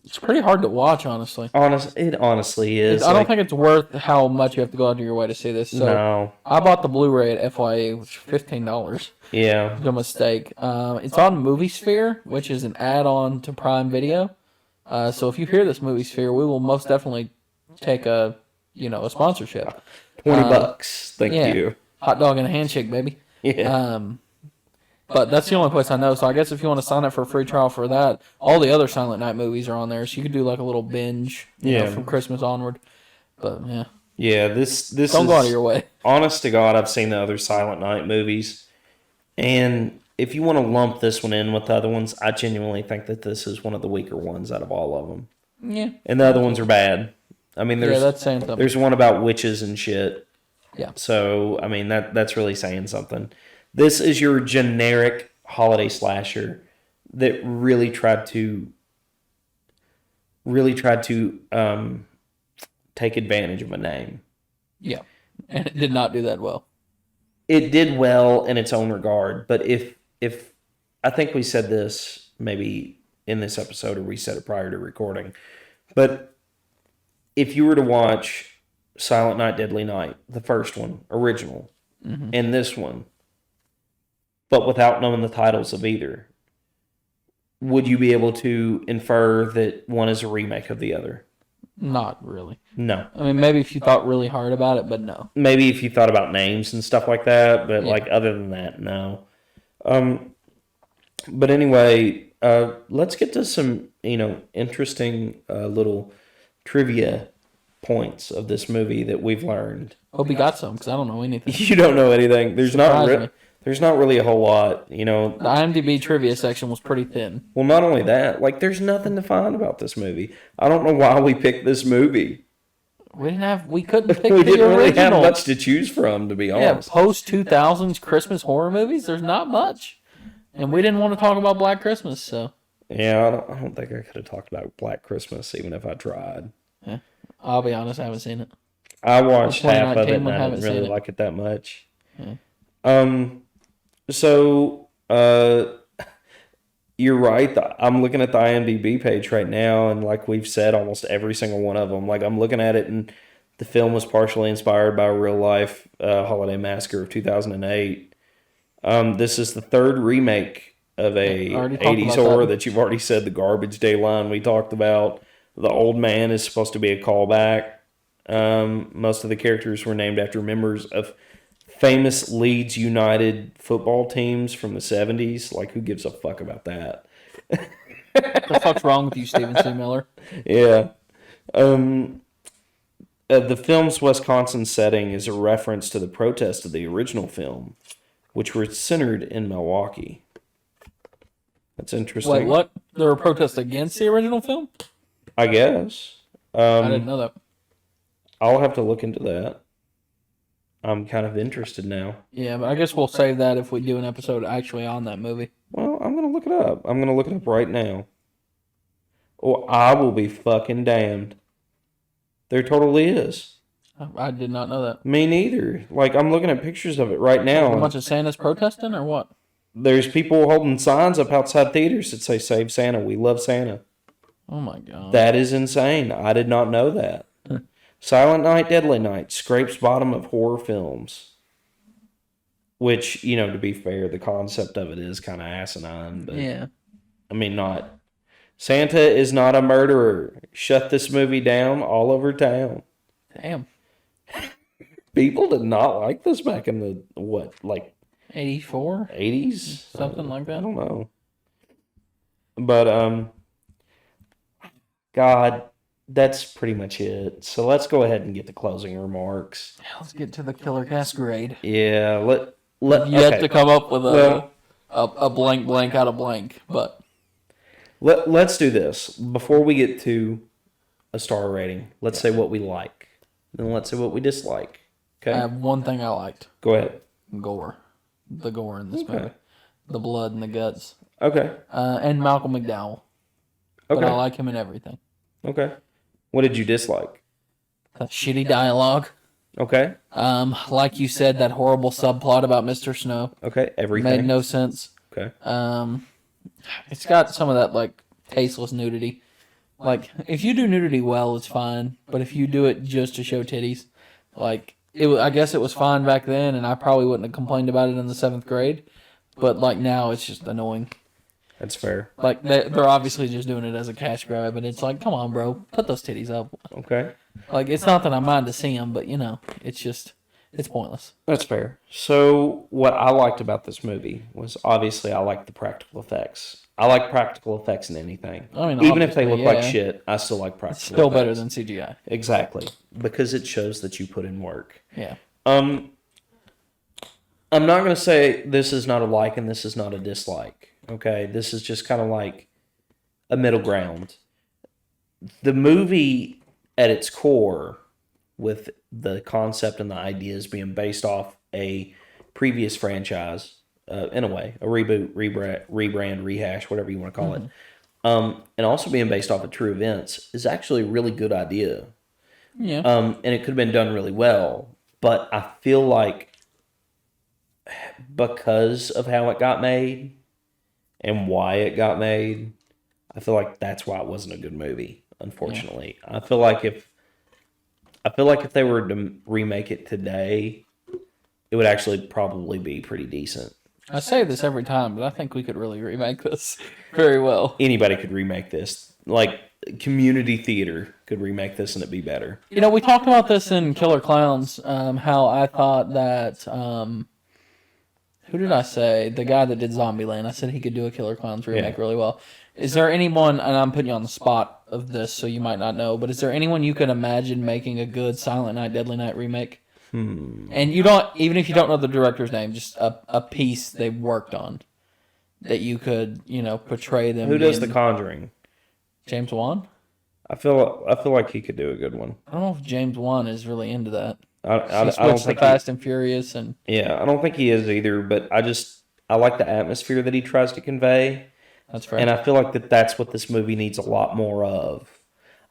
[SPEAKER 2] It's pretty hard to watch, honestly.
[SPEAKER 1] It honestly is.
[SPEAKER 2] I don't think it's worth how much you have to go out of your way to see this. So
[SPEAKER 1] no.
[SPEAKER 2] I bought the Blu-ray at FYE, which is $15.
[SPEAKER 1] Yeah.
[SPEAKER 2] No mistake. It's on Movie Sphere, which is an add-on to Prime Video. So if you hear this Movie Sphere, we will most definitely take a sponsorship.
[SPEAKER 1] $20. Thank you.
[SPEAKER 2] Hot dog and a handshake, baby.
[SPEAKER 1] Yeah.
[SPEAKER 2] But that's the only place I know. So I guess if you want to sign up for a free trial for that, all the other Silent Night movies are on there. So you could do like a little binge, from Christmas onward. But yeah.
[SPEAKER 1] Yeah, this
[SPEAKER 2] don't go out of your way.
[SPEAKER 1] Honest to God, I've seen the other Silent Night movies, and if you want to lump this one in with the other ones, I genuinely think that this is one of the weaker ones out of all of them.
[SPEAKER 2] Yeah.
[SPEAKER 1] And the other ones are bad. I mean,
[SPEAKER 2] that's saying something.
[SPEAKER 1] There's one about witches and shit.
[SPEAKER 2] Yeah.
[SPEAKER 1] So, I mean, that's really saying something. This is your generic holiday slasher that really tried to take advantage of a name.
[SPEAKER 2] Yeah. And it did not do that well.
[SPEAKER 1] It did well in its own regard, but if I think we said this maybe in this episode, or we said it prior to recording, but if you were to watch Silent Night, Deadly Night, the first one, original, and this one, but without knowing the titles of either, would you be able to infer that one is a remake of the other?
[SPEAKER 2] Not really.
[SPEAKER 1] No.
[SPEAKER 2] I mean, maybe if you thought really hard about it, but no.
[SPEAKER 1] Maybe if you thought about names and stuff like that, but like other than that, no. But anyway, let's get to some, interesting little trivia points of this movie that we've learned.
[SPEAKER 2] Hope you got some, because I don't know anything.
[SPEAKER 1] You don't know anything. There's not really a whole lot, The
[SPEAKER 2] IMDb trivia section was pretty thin.
[SPEAKER 1] Well, not only that, like, there's nothing to find about this movie. I don't know why we picked this movie.
[SPEAKER 2] We couldn't pick
[SPEAKER 1] we
[SPEAKER 2] the
[SPEAKER 1] didn't
[SPEAKER 2] original.
[SPEAKER 1] really have much to choose from, to be honest.
[SPEAKER 2] Yeah, post-2000s Christmas horror movies, there's not much. And we didn't want to talk about Black Christmas, so.
[SPEAKER 1] Yeah, I don't think I could have talked about Black Christmas, even if I tried.
[SPEAKER 2] Yeah. I'll be honest, I haven't seen it.
[SPEAKER 1] I watched half of it, and I didn't really like it that much. Yeah. So, you're right. I'm looking at the IMDb page right now, and like we've said, almost every single one of them. Like, I'm looking at it, and the film was partially inspired by a real-life holiday massacre of 2008. This is the third remake of a
[SPEAKER 2] already talked
[SPEAKER 1] 80s
[SPEAKER 2] about
[SPEAKER 1] horror
[SPEAKER 2] that.
[SPEAKER 1] that you've already said, the Garbage Day line we talked about. The Old Man is supposed to be a callback. Most of the characters were named after members of famous Leeds United football teams from the 70s. Like, who gives a fuck about that?
[SPEAKER 2] What the fuck's wrong with you, Stephen C. Miller?
[SPEAKER 1] Yeah. The film's Wisconsin setting is a reference to the protest of the original film, which were centered in Milwaukee. That's interesting.
[SPEAKER 2] Wait, what? There were protests against the original film?
[SPEAKER 1] I guess.
[SPEAKER 2] I didn't know that.
[SPEAKER 1] I'll have to look into that. I'm kind of interested now.
[SPEAKER 2] Yeah, but I guess we'll save that if we do an episode actually on that movie.
[SPEAKER 1] Well, I'm going to look it up. I'm going to look it up right now. Or I will be fucking damned. There totally is.
[SPEAKER 2] I did not know that.
[SPEAKER 1] Me neither. Like, I'm looking at pictures of it right now.
[SPEAKER 2] A bunch of Santas protesting or what?
[SPEAKER 1] There's people holding signs up outside theaters that say, "Save Santa. We love Santa."
[SPEAKER 2] Oh my god.
[SPEAKER 1] That is insane. I did not know that. Silent Night, Deadly Night scrapes bottom of horror films. Which, you know, to be fair, the concept of it is kind of asinine. But,
[SPEAKER 2] yeah.
[SPEAKER 1] I mean, not. Santa is not a murderer. Shut this movie down all over town.
[SPEAKER 2] Damn.
[SPEAKER 1] People did not like this back in the, what, like
[SPEAKER 2] 84?
[SPEAKER 1] 80s?
[SPEAKER 2] Something like that?
[SPEAKER 1] I don't know. But, God, that's pretty much it. So let's go ahead and get the closing remarks.
[SPEAKER 2] Let's get to the KillerCast grade.
[SPEAKER 1] Yeah,
[SPEAKER 2] You have to come up with a blank blank out of blank, but
[SPEAKER 1] let's do this. Before we get to a star rating, let's say what we like. Then let's say what we dislike. Okay?
[SPEAKER 2] I have one thing I liked.
[SPEAKER 1] Go ahead.
[SPEAKER 2] Gore. The gore in this movie. The blood and the guts.
[SPEAKER 1] Okay.
[SPEAKER 2] And Malcolm McDowell.
[SPEAKER 1] Okay.
[SPEAKER 2] But I like him in everything.
[SPEAKER 1] Okay. What did you dislike?
[SPEAKER 2] The shitty dialogue.
[SPEAKER 1] Okay.
[SPEAKER 2] Like you said, that horrible subplot about Mr. Snow.
[SPEAKER 1] Okay. Everything.
[SPEAKER 2] Made no sense.
[SPEAKER 1] Okay.
[SPEAKER 2] It's got some of that, like, tasteless nudity. Like, if you do nudity well, it's fine. But if you do it just to show titties, like, I guess it was fine back then, and I probably wouldn't have complained about it in the 7th grade. But, like, now it's just annoying.
[SPEAKER 1] That's fair.
[SPEAKER 2] Like, they're obviously just doing it as a cash grab, and it's like, come on, bro, put those titties up.
[SPEAKER 1] Okay.
[SPEAKER 2] Like, it's not that I mind to see them, but, you know, it's pointless.
[SPEAKER 1] That's fair. So, what I liked about this movie was obviously I liked the practical effects. I like practical effects in anything.
[SPEAKER 2] I mean,
[SPEAKER 1] even if they look like
[SPEAKER 2] yeah.
[SPEAKER 1] shit, I still like practical
[SPEAKER 2] It's still
[SPEAKER 1] effects.
[SPEAKER 2] better than CGI.
[SPEAKER 1] Exactly. Because it shows that you put in work.
[SPEAKER 2] Yeah.
[SPEAKER 1] I'm not going to say this is not a like and this is not a dislike. Okay? This is just kind of like a middle ground. The movie, at its core, with the concept and the ideas being based off a previous franchise, in a way, a reboot, rebrand, rehash, whatever you want to call it, and also being based off of true events, is actually a really good idea.
[SPEAKER 2] Yeah.
[SPEAKER 1] And it could have been done really well, but I feel like because of how it got made and why it got made, I feel like that's why it wasn't a good movie, unfortunately. Yeah. I feel like if they were to remake it today, it would actually probably be pretty decent.
[SPEAKER 2] I say this every time, but I think we could really remake this very well.
[SPEAKER 1] Anybody could remake this. Like, community theater could remake this and it'd be better.
[SPEAKER 2] You know, we talked about this in Killer Clowns, how I thought that, who did I say? The guy that did Zombieland. I said he could do a Killer Clowns remake really well. Is there anyone, and I'm putting you on the spot of this, so you might not know, but is there anyone you could imagine making a good Silent Night, Deadly Night remake? And you don't, even if you don't know the director's name, just a piece they've worked on that you could, you know, portray them.
[SPEAKER 1] Who does The Conjuring?
[SPEAKER 2] James Wan?
[SPEAKER 1] I feel like he could do a good one.
[SPEAKER 2] I don't know if James Wan is really into that.
[SPEAKER 1] I don't think
[SPEAKER 2] Fast and Furious and
[SPEAKER 1] I don't think he is either. But I like the atmosphere that he tries to convey.
[SPEAKER 2] That's fair.
[SPEAKER 1] And I feel like that's what this movie needs a lot more of.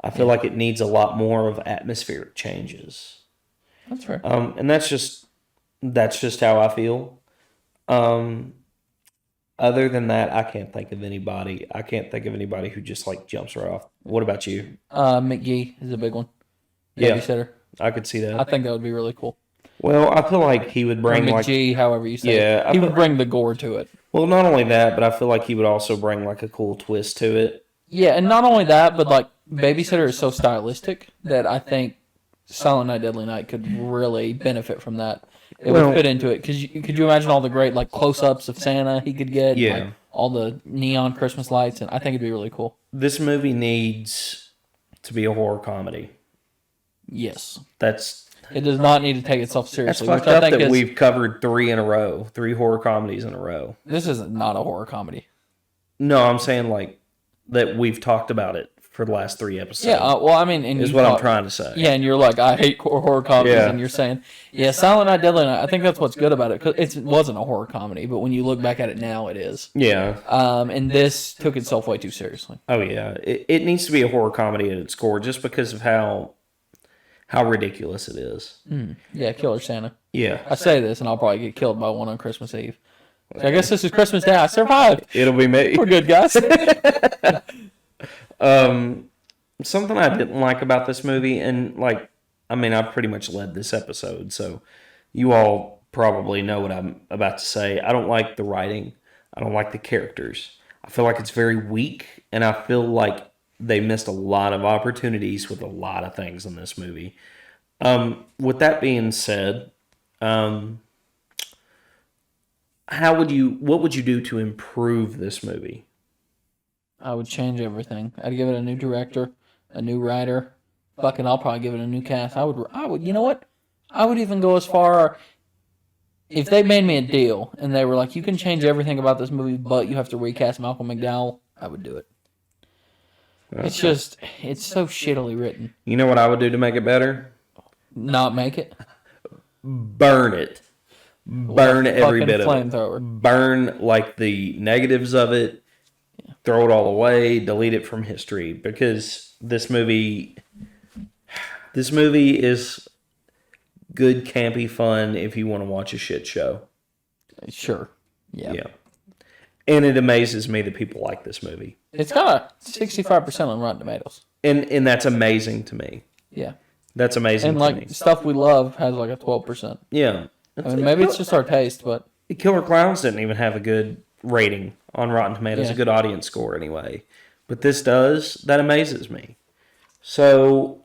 [SPEAKER 1] I feel like it needs a lot more of atmospheric changes.
[SPEAKER 2] That's fair.
[SPEAKER 1] And that's just how I feel. Other than that, I can't think of anybody. I can't think of anybody who just like jumps right off. What about you?
[SPEAKER 2] McGee is a big one. Babysitter.
[SPEAKER 1] I could see that.
[SPEAKER 2] I think that would be really cool.
[SPEAKER 1] Well, I feel like he would bring
[SPEAKER 2] or McGee, however you say it.
[SPEAKER 1] I
[SPEAKER 2] he would bring the gore to it.
[SPEAKER 1] Well, not only that, but I feel like he would also bring like a cool twist to it.
[SPEAKER 2] Yeah, and not only that, but like Babysitter is so stylistic that I think Silent Night, Deadly Night could really benefit from that. It would fit into it. Could you imagine all the great like close-ups of Santa he could get?
[SPEAKER 1] Yeah.
[SPEAKER 2] Like, all the neon Christmas lights, and I think it'd be really cool.
[SPEAKER 1] This movie needs to be a horror comedy.
[SPEAKER 2] Yes.
[SPEAKER 1] It
[SPEAKER 2] does not need to take itself seriously.
[SPEAKER 1] That's fucked up that we've covered 3 in a row, 3 horror comedies in a row.
[SPEAKER 2] This is not a horror comedy.
[SPEAKER 1] No, I'm saying like that we've talked about it for the last 3 episodes.
[SPEAKER 2] Yeah, well, I mean, and
[SPEAKER 1] is what I'm trying to say.
[SPEAKER 2] Yeah, and you're like, I hate horror comedies, and you're saying, yeah, Silent Night, Deadly Night. I think that's what's good about it, because it wasn't a horror comedy, but when you look back at it now, it is.
[SPEAKER 1] Yeah.
[SPEAKER 2] And this took itself way too seriously.
[SPEAKER 1] Oh yeah, it needs to be a horror comedy at its core, just because of how ridiculous it is.
[SPEAKER 2] Yeah, Killer Santa.
[SPEAKER 1] Yeah.
[SPEAKER 2] I say this, and I'll probably get killed by one on Christmas Eve. So I guess this is Christmas Day. I survived.
[SPEAKER 1] It'll be me.
[SPEAKER 2] We're good, guys.
[SPEAKER 1] Something I didn't like about this movie, and like, I mean, I've pretty much led this episode, so you all probably know what I'm about to say. I don't like the writing. I don't like the characters. I feel like it's very weak, and I feel like they missed a lot of opportunities with a lot of things in this movie. With that being said, what would you do to improve this movie?
[SPEAKER 2] I would change everything. I'd give it a new director, a new writer. Fucking, I'll probably give it a new cast. I would. You know what? I would even go as far. If they made me a deal and they were like, you can change everything about this movie, but you have to recast Malcolm McDowell, I would do it. Okay. It's so shittily written.
[SPEAKER 1] You know what I would do to make it better?
[SPEAKER 2] Not make it.
[SPEAKER 1] Burn it. Burn every bit of it.
[SPEAKER 2] Flamethrower.
[SPEAKER 1] Burn like the negatives of it. Yeah. Throw it all away. Delete it from history, because this movie is good campy fun if you want to watch a shit show.
[SPEAKER 2] Sure. Yeah.
[SPEAKER 1] Yeah. And it amazes me that people like this movie.
[SPEAKER 2] It's got a 65% on Rotten Tomatoes.
[SPEAKER 1] And that's amazing to me.
[SPEAKER 2] Yeah.
[SPEAKER 1] That's amazing
[SPEAKER 2] and
[SPEAKER 1] to me.
[SPEAKER 2] And stuff we love has like a 12%.
[SPEAKER 1] Yeah.
[SPEAKER 2] I mean, maybe it's just our taste, but...
[SPEAKER 1] Killer Clowns didn't even have a good rating on Rotten Tomatoes, a good audience score anyway. But this does. That amazes me. So,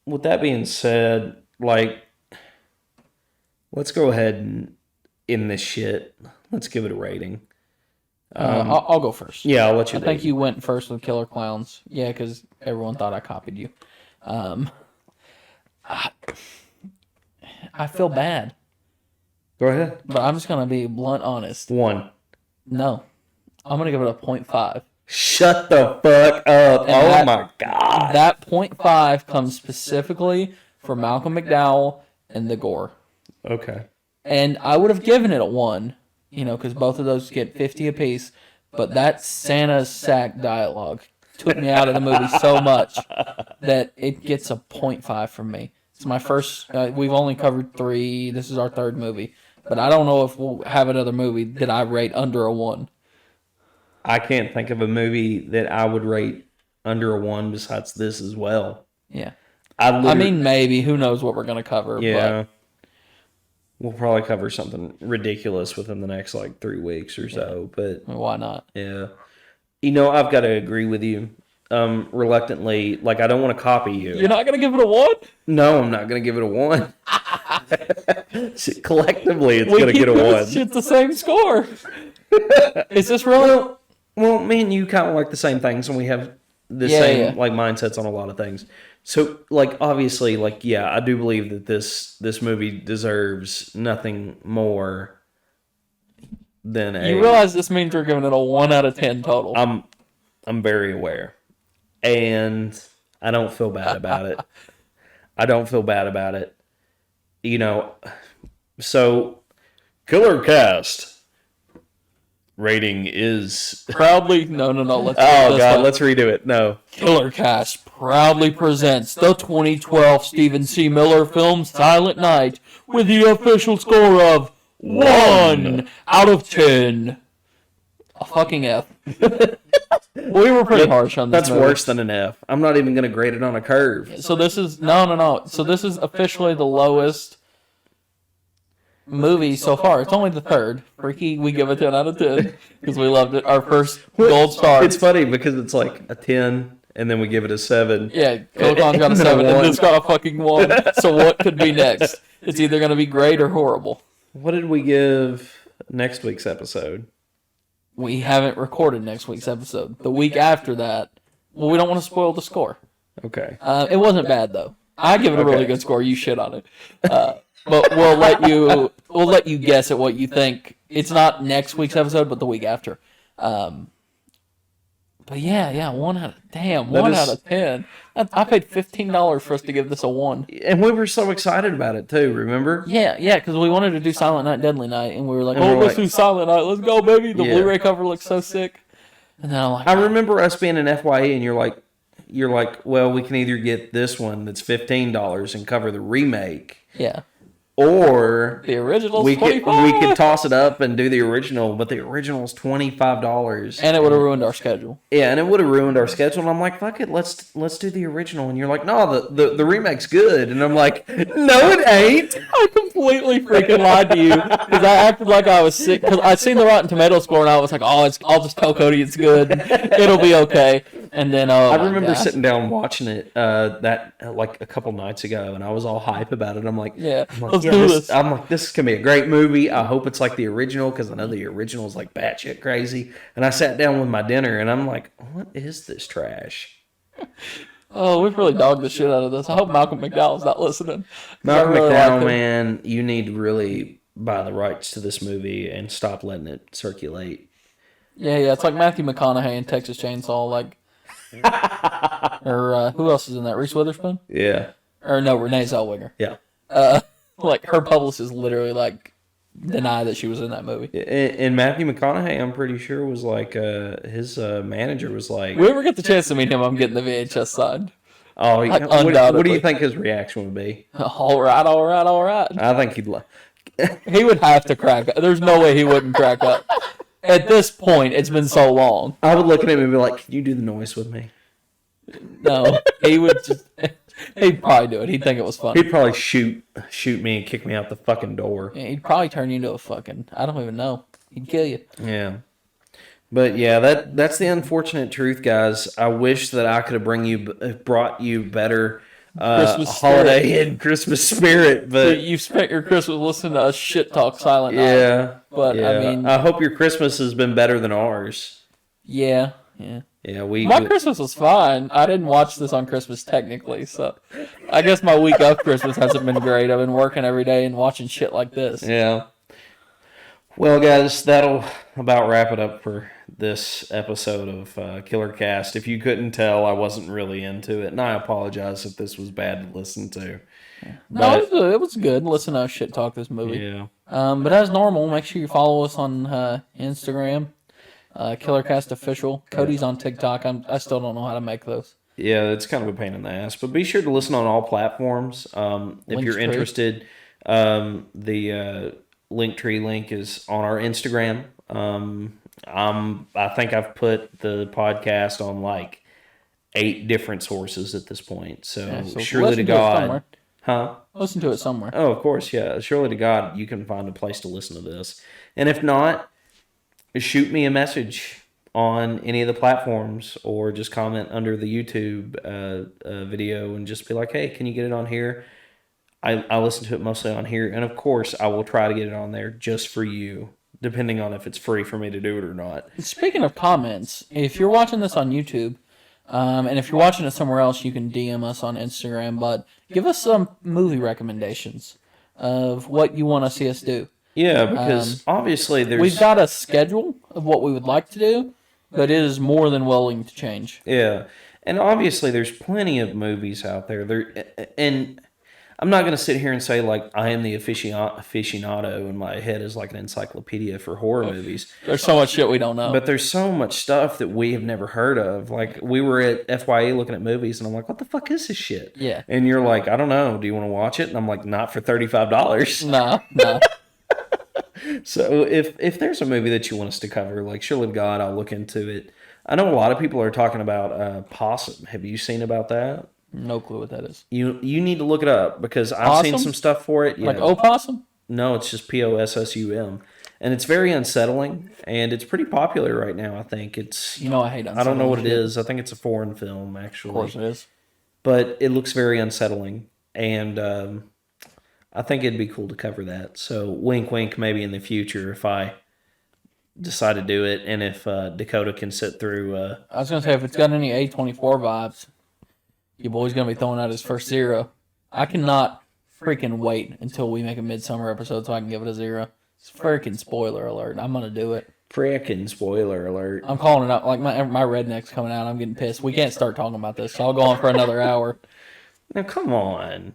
[SPEAKER 1] with that being said, like, let's go ahead and end this shit. Let's give it a rating.
[SPEAKER 2] I'll go first.
[SPEAKER 1] Yeah, I'll let you.
[SPEAKER 2] I think you went first with Killer Clowns. Yeah, because everyone thought I copied you. I feel bad.
[SPEAKER 1] Go ahead.
[SPEAKER 2] But I'm just going to be blunt honest.
[SPEAKER 1] 1.
[SPEAKER 2] No. I'm going to give it a 0.5.
[SPEAKER 1] Shut the fuck up. And my God.
[SPEAKER 2] That 0.5 comes specifically for Malcolm McDowell and the gore.
[SPEAKER 1] Okay.
[SPEAKER 2] And I would have given it a 1, because both of those get 50 apiece. But that Santa's sack dialogue took me out of the movie so much that it gets a 0.5 from me. It's my first. We've only covered 3. This is our 3rd movie. But I don't know if we'll have another movie that I rate under a 1.
[SPEAKER 1] I can't think of a movie that I would rate under a 1 besides this as well.
[SPEAKER 2] Yeah. I mean, maybe. Who knows what we're going to cover.
[SPEAKER 1] Yeah. But we'll probably cover something ridiculous within the next, 3 weeks or so. But
[SPEAKER 2] why not?
[SPEAKER 1] Yeah. I've got to agree with you. Reluctantly, I don't want to copy you.
[SPEAKER 2] You're not going to give it a 1?
[SPEAKER 1] No, I'm not going to give it a 1. Collectively, it's going to get a 1.
[SPEAKER 2] It's the same score. Is this really?
[SPEAKER 1] Well, me and you kind of like the same things, and we have the same mindsets on a lot of things. So, obviously, I do believe that this movie deserves nothing more than a...
[SPEAKER 2] You realize this means we're giving it a 1 out of 10 total.
[SPEAKER 1] I'm very aware. And I don't feel bad about it. I don't feel bad about it. So, KillerCast rating is...
[SPEAKER 2] Proudly... No.
[SPEAKER 1] Let's redo it. No.
[SPEAKER 2] KillerCast proudly presents the 2012 Stephen C. Miller film Silent Night with the official score of 1 out of 10. A fucking F. We were pretty harsh on this.
[SPEAKER 1] That's movie. Worse than an F. I'm not even going to grade it on a curve.
[SPEAKER 2] So this is... No. So this is officially the lowest movie so far. It's only the third. Freaky, we give a 10 out of 10 because we loved it. Our first gold star.
[SPEAKER 1] It's funny because it's like a 10, and then we give it a 7.
[SPEAKER 2] Yeah, KillerCon's got a 7, and this got a fucking 1. So what could be next? It's either going to be great or horrible.
[SPEAKER 1] What did we give next week's episode?
[SPEAKER 2] We haven't recorded next week's episode. The week after that, well, we don't want to spoil the score.
[SPEAKER 1] Okay.
[SPEAKER 2] It wasn't bad though. I give it a really good score. You shit on it, but we'll let you guess at what you think. It's not next week's episode, but the week after. But yeah, 1 out of 10. I paid $15 for us to give this a 1.
[SPEAKER 1] And we were so excited about it too, remember?
[SPEAKER 2] Yeah, because we wanted to do Silent Night, Deadly Night, and we were like, let's do Silent Night. Let's go, baby. The Blu-ray cover looks so sick. And then I'm like,
[SPEAKER 1] I remember us being in FYE, and you're like, well, we can either get this one that's $15 and cover the remake.
[SPEAKER 2] Yeah.
[SPEAKER 1] Or
[SPEAKER 2] the original,
[SPEAKER 1] we could toss it up and do the original, but the original is $25,
[SPEAKER 2] and it would have ruined our schedule.
[SPEAKER 1] Yeah, and it would have ruined our schedule. And I'm like, fuck it, let's do the original. And you're like, no, the remake's good. And I'm like, no, it ain't.
[SPEAKER 2] I completely freaking lied to you because I acted like I was sick because I'd seen the Rotten Tomato score and I was like, I'll just tell Cody it's good, it'll be okay. And then
[SPEAKER 1] I remember sitting down watching it like a couple nights ago, and I was all hype about it. I'm like,
[SPEAKER 2] let's do this.
[SPEAKER 1] I'm like, this is gonna be a great movie. I hope it's like the original because I know the original is like batshit crazy. And I sat down with my dinner, and I'm like, what is this trash?
[SPEAKER 2] Oh, we've really dogged the shit out of this. I hope Malcolm McDowell's not listening.
[SPEAKER 1] Malcolm McDowell, man, you need to really buy the rights to this movie and stop letting it circulate.
[SPEAKER 2] Yeah, it's like Matthew McConaughey in Texas Chainsaw, like. Or who else is in that? Reese Witherspoon?
[SPEAKER 1] Yeah.
[SPEAKER 2] Or no, Renee Zellweger.
[SPEAKER 1] Yeah.
[SPEAKER 2] Like her publicist literally like denied that she was in that movie.
[SPEAKER 1] And Matthew McConaughey, I'm pretty sure, was like his manager was like.
[SPEAKER 2] If we ever get the chance to meet him, I'm getting the VHS signed.
[SPEAKER 1] Oh, like, what do you think his reaction would be?
[SPEAKER 2] All right.
[SPEAKER 1] I think he'd.
[SPEAKER 2] He would have to crack up. There's no way he wouldn't crack up. At this point, it's been so long.
[SPEAKER 1] I would look at him and be like, "Can you do the noise with me?"
[SPEAKER 2] No, he would just. He'd probably do it. He'd think it was funny.
[SPEAKER 1] He'd probably shoot me and kick me out the fucking door.
[SPEAKER 2] Yeah, he'd probably turn you into a fucking. I don't even know. He'd kill you.
[SPEAKER 1] Yeah. But yeah, that's the unfortunate truth, guys. I wish that I could have brought you better holiday and Christmas spirit, but
[SPEAKER 2] you spent your Christmas listening to us shit talk Silent Night.
[SPEAKER 1] Yeah,
[SPEAKER 2] but
[SPEAKER 1] yeah.
[SPEAKER 2] I mean,
[SPEAKER 1] I hope your Christmas has been better than ours.
[SPEAKER 2] Yeah.
[SPEAKER 1] My
[SPEAKER 2] Christmas was fine. I didn't watch this on Christmas technically, so I guess my week of Christmas hasn't been great. I've been working every day and watching shit like this.
[SPEAKER 1] Yeah. Well, guys, that'll about wrap it up for this episode of KillerCast. If you couldn't tell, I wasn't really into it, and I apologize if this was bad to listen to.
[SPEAKER 2] No, it was good. Listen to us shit talk this movie.
[SPEAKER 1] Yeah.
[SPEAKER 2] But as normal, make sure you follow us on Instagram, KillerCast Official. Cody's on TikTok. I still don't know how to make those.
[SPEAKER 1] Yeah, it's kind of a pain in the ass. But be sure to listen on all platforms. If you're interested, the Linktree link is on our Instagram. I think I've put the podcast on like 8 different sources at this point. So surely to God. Huh?
[SPEAKER 2] Listen to it somewhere.
[SPEAKER 1] Oh, of course, yeah. Surely to God, you can find a place to listen to this. And if not, shoot me a message on any of the platforms or just comment under the YouTube video and just be like, hey, can you get it on here? I listen to it mostly on here. And of course, I will try to get it on there just for you, depending on if it's free for me to do it or not.
[SPEAKER 2] Speaking of comments, if you're watching this on YouTube, and if you're watching it somewhere else, you can DM us on Instagram, but give us some movie recommendations of what you want to see us do.
[SPEAKER 1] Yeah, because obviously
[SPEAKER 2] we've got a schedule of what we would like to do, but it is more than willing to change.
[SPEAKER 1] Yeah, and obviously there's plenty of movies out there. And I'm not going to sit here and say, like, I am the aficionado and my head is like an encyclopedia for horror movies.
[SPEAKER 2] There's so much shit we don't know.
[SPEAKER 1] But there's so much stuff that we have never heard of. Like, we were at FYE looking at movies, and I'm like, what the fuck is this shit?
[SPEAKER 2] Yeah.
[SPEAKER 1] And you're like, I don't know. Do you want to watch it? And I'm like, not for $35.
[SPEAKER 2] No.
[SPEAKER 1] So if there's a movie that you want us to cover, like, surely to God, I'll look into it. I know a lot of people are talking about Possum. Have you seen about that?
[SPEAKER 2] No clue what that is.
[SPEAKER 1] You need to look it up because I've seen some stuff for it. Yeah.
[SPEAKER 2] Like opossum?
[SPEAKER 1] No, it's just Possum. And it's very unsettling, and it's pretty popular right now, I think. It's
[SPEAKER 2] I hate unsettling
[SPEAKER 1] I don't know what
[SPEAKER 2] shit.
[SPEAKER 1] it is. I think it's a foreign film, actually.
[SPEAKER 2] Of course it is.
[SPEAKER 1] But it looks very unsettling, and I think it'd be cool to cover that. So, wink, wink, maybe in the future if I decide to do it, and if Dakota can sit through.
[SPEAKER 2] I was going to say, if it's got any A24 vibes, your boy's going to be throwing out his first 0. I cannot freaking wait until we make a Midsummer episode so I can give it a 0. It's freaking spoiler alert. I'm going to do it.
[SPEAKER 1] Frickin' spoiler alert.
[SPEAKER 2] I'm calling it out. Like, my redneck's coming out. I'm getting pissed. We can't start talking about this, so I'll go on for another hour.
[SPEAKER 1] Now, come on.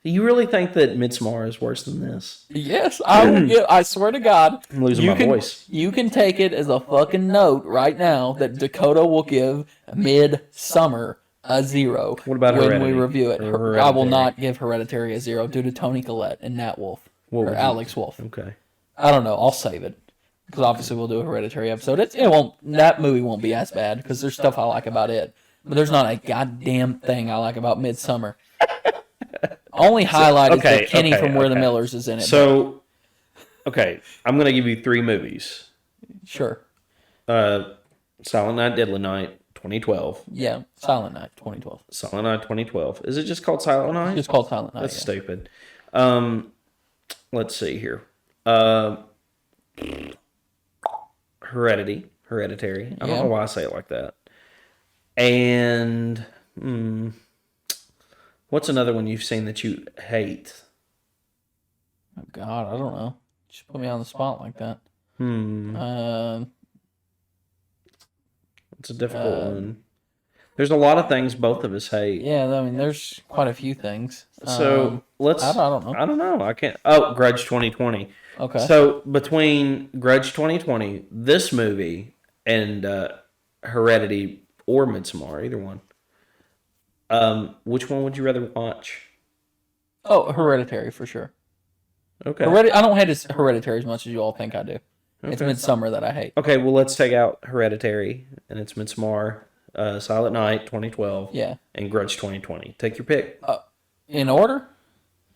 [SPEAKER 1] You really think that Midsommar is worse than this?
[SPEAKER 2] Yes, I swear to God.
[SPEAKER 1] I'm losing my voice.
[SPEAKER 2] You can take it as a fucking note right now that Dakota will give Midsummer a 0
[SPEAKER 1] What about
[SPEAKER 2] when
[SPEAKER 1] Hereditary?
[SPEAKER 2] we review it.
[SPEAKER 1] Or
[SPEAKER 2] I will
[SPEAKER 1] Hereditary?
[SPEAKER 2] not give Hereditary a 0 due to Toni Collette and Nat Wolff.
[SPEAKER 1] What
[SPEAKER 2] Or
[SPEAKER 1] would you-
[SPEAKER 2] Alex Wolff.
[SPEAKER 1] Okay.
[SPEAKER 2] I don't know. I'll save it. Because obviously we'll do a Hereditary episode. That movie won't be as bad because there's stuff I like about it. But there's not a goddamn thing I like about Midsummer. Only highlight is that Kenny from Where the Millers is in it.
[SPEAKER 1] So, okay, I'm going to give you 3 movies.
[SPEAKER 2] Sure.
[SPEAKER 1] Silent Night, Deadly Night, 2012.
[SPEAKER 2] Yeah, Silent Night, 2012.
[SPEAKER 1] Silent Night, 2012. Is it just called Silent Night?
[SPEAKER 2] It's just called Silent Night.
[SPEAKER 1] That's
[SPEAKER 2] yeah.
[SPEAKER 1] stupid. Let's see here. Hereditary. I don't know why I say it like that. And what's another one you've seen that you hate?
[SPEAKER 2] Oh, God, I don't know. Just put me on the spot like that.
[SPEAKER 1] It's a difficult one. There's a lot of things both of us hate.
[SPEAKER 2] Yeah, I mean, there's quite a few things.
[SPEAKER 1] So let's.
[SPEAKER 2] I don't know.
[SPEAKER 1] I don't know. I can't. Oh, Grudge 2020.
[SPEAKER 2] Okay.
[SPEAKER 1] So between Grudge 2020, this movie, and Heredity or Midsommar, either one, which one would you rather watch?
[SPEAKER 2] Oh, Hereditary for sure.
[SPEAKER 1] Okay.
[SPEAKER 2] I don't hate Hereditary as much as you all think I do. It's
[SPEAKER 1] Okay.
[SPEAKER 2] Midsummer that I hate.
[SPEAKER 1] Okay, well, let's take out Hereditary, and it's Midsommar, Silent Night 2012,
[SPEAKER 2] Yeah.
[SPEAKER 1] and Grudge 2020. Take your pick.
[SPEAKER 2] In order?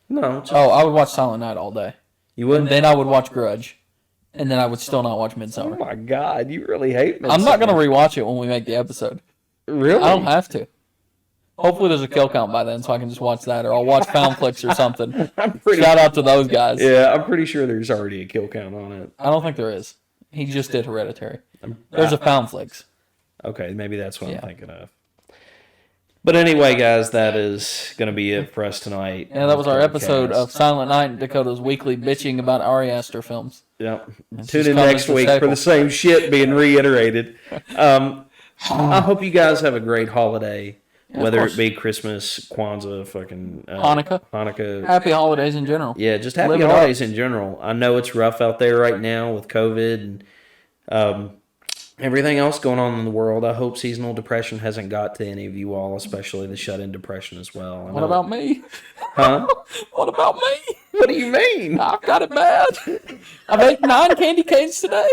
[SPEAKER 1] No, just,
[SPEAKER 2] Oh, I would watch Silent Night all day.
[SPEAKER 1] you wouldn't.
[SPEAKER 2] Then I would watch Grudge. And then I would still not watch
[SPEAKER 1] Oh
[SPEAKER 2] Midsummer.
[SPEAKER 1] my God, you really hate Midsommar.
[SPEAKER 2] I'm not going to rewatch it when we make the episode.
[SPEAKER 1] Really?
[SPEAKER 2] I don't have to. Hopefully there's a kill count by then so I can just watch that, or I'll watch Found Flicks or something. Shout out to those guys.
[SPEAKER 1] Yeah, I'm pretty sure there's already a kill count on it.
[SPEAKER 2] I don't think there is. He just did Hereditary. There's a Found Flicks.
[SPEAKER 1] Okay, maybe that's what I'm thinking of. But anyway, guys, that is going to be it for us tonight.
[SPEAKER 2] Yeah, that was our episode of Silent Night and Dakota's weekly bitching about Ari Aster films.
[SPEAKER 1] Yep.
[SPEAKER 2] It's
[SPEAKER 1] Tune
[SPEAKER 2] just
[SPEAKER 1] in
[SPEAKER 2] coming
[SPEAKER 1] next
[SPEAKER 2] to
[SPEAKER 1] week
[SPEAKER 2] staple.
[SPEAKER 1] for the same shit being reiterated. I hope you guys have a great holiday, whether
[SPEAKER 2] course.
[SPEAKER 1] it be Christmas, Kwanzaa, fucking
[SPEAKER 2] Hanukkah.
[SPEAKER 1] Happy
[SPEAKER 2] holidays in general.
[SPEAKER 1] Yeah, just happy
[SPEAKER 2] Live it up.
[SPEAKER 1] holidays in general. I know it's rough out there right now with COVID and everything else going on in the world. I hope seasonal depression hasn't got to any of you all, especially the shut-in depression as well.
[SPEAKER 2] What about me?
[SPEAKER 1] Huh?
[SPEAKER 2] What about me?
[SPEAKER 1] What do you mean?
[SPEAKER 2] I've got it bad. I've ate 9 candy canes today.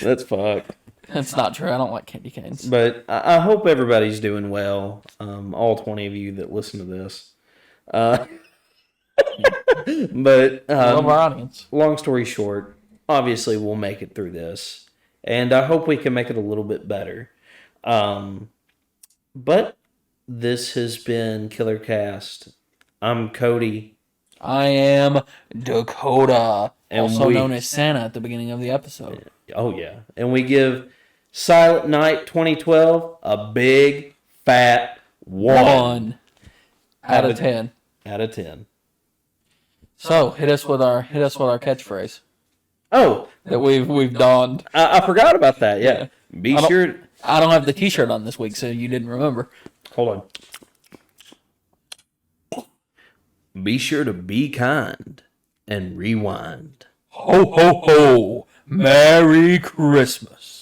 [SPEAKER 1] That's fucked.
[SPEAKER 2] That's not true. I don't like candy canes.
[SPEAKER 1] But I hope everybody's doing well. All 20 of you that listen to this. But
[SPEAKER 2] Love our audience.
[SPEAKER 1] long story short, obviously we'll make it through this. And I hope we can make it a little bit better. But this has been KillerCast. I'm Cody.
[SPEAKER 2] I am Dakota,
[SPEAKER 1] And
[SPEAKER 2] also
[SPEAKER 1] we-
[SPEAKER 2] known as Santa at the beginning of the episode.
[SPEAKER 1] Oh, yeah. And we give Silent Night 2012 a big, fat 1
[SPEAKER 2] out of 10.
[SPEAKER 1] out of 10.
[SPEAKER 2] So hit us with our catchphrase
[SPEAKER 1] Oh,
[SPEAKER 2] that we've donned.
[SPEAKER 1] I forgot about that. Yeah. Be
[SPEAKER 2] I don't-
[SPEAKER 1] sure.
[SPEAKER 2] I don't have the T-shirt on this week, so you didn't remember.
[SPEAKER 1] Hold on. Be sure to be kind and rewind.
[SPEAKER 2] Ho ho ho! Merry Christmas.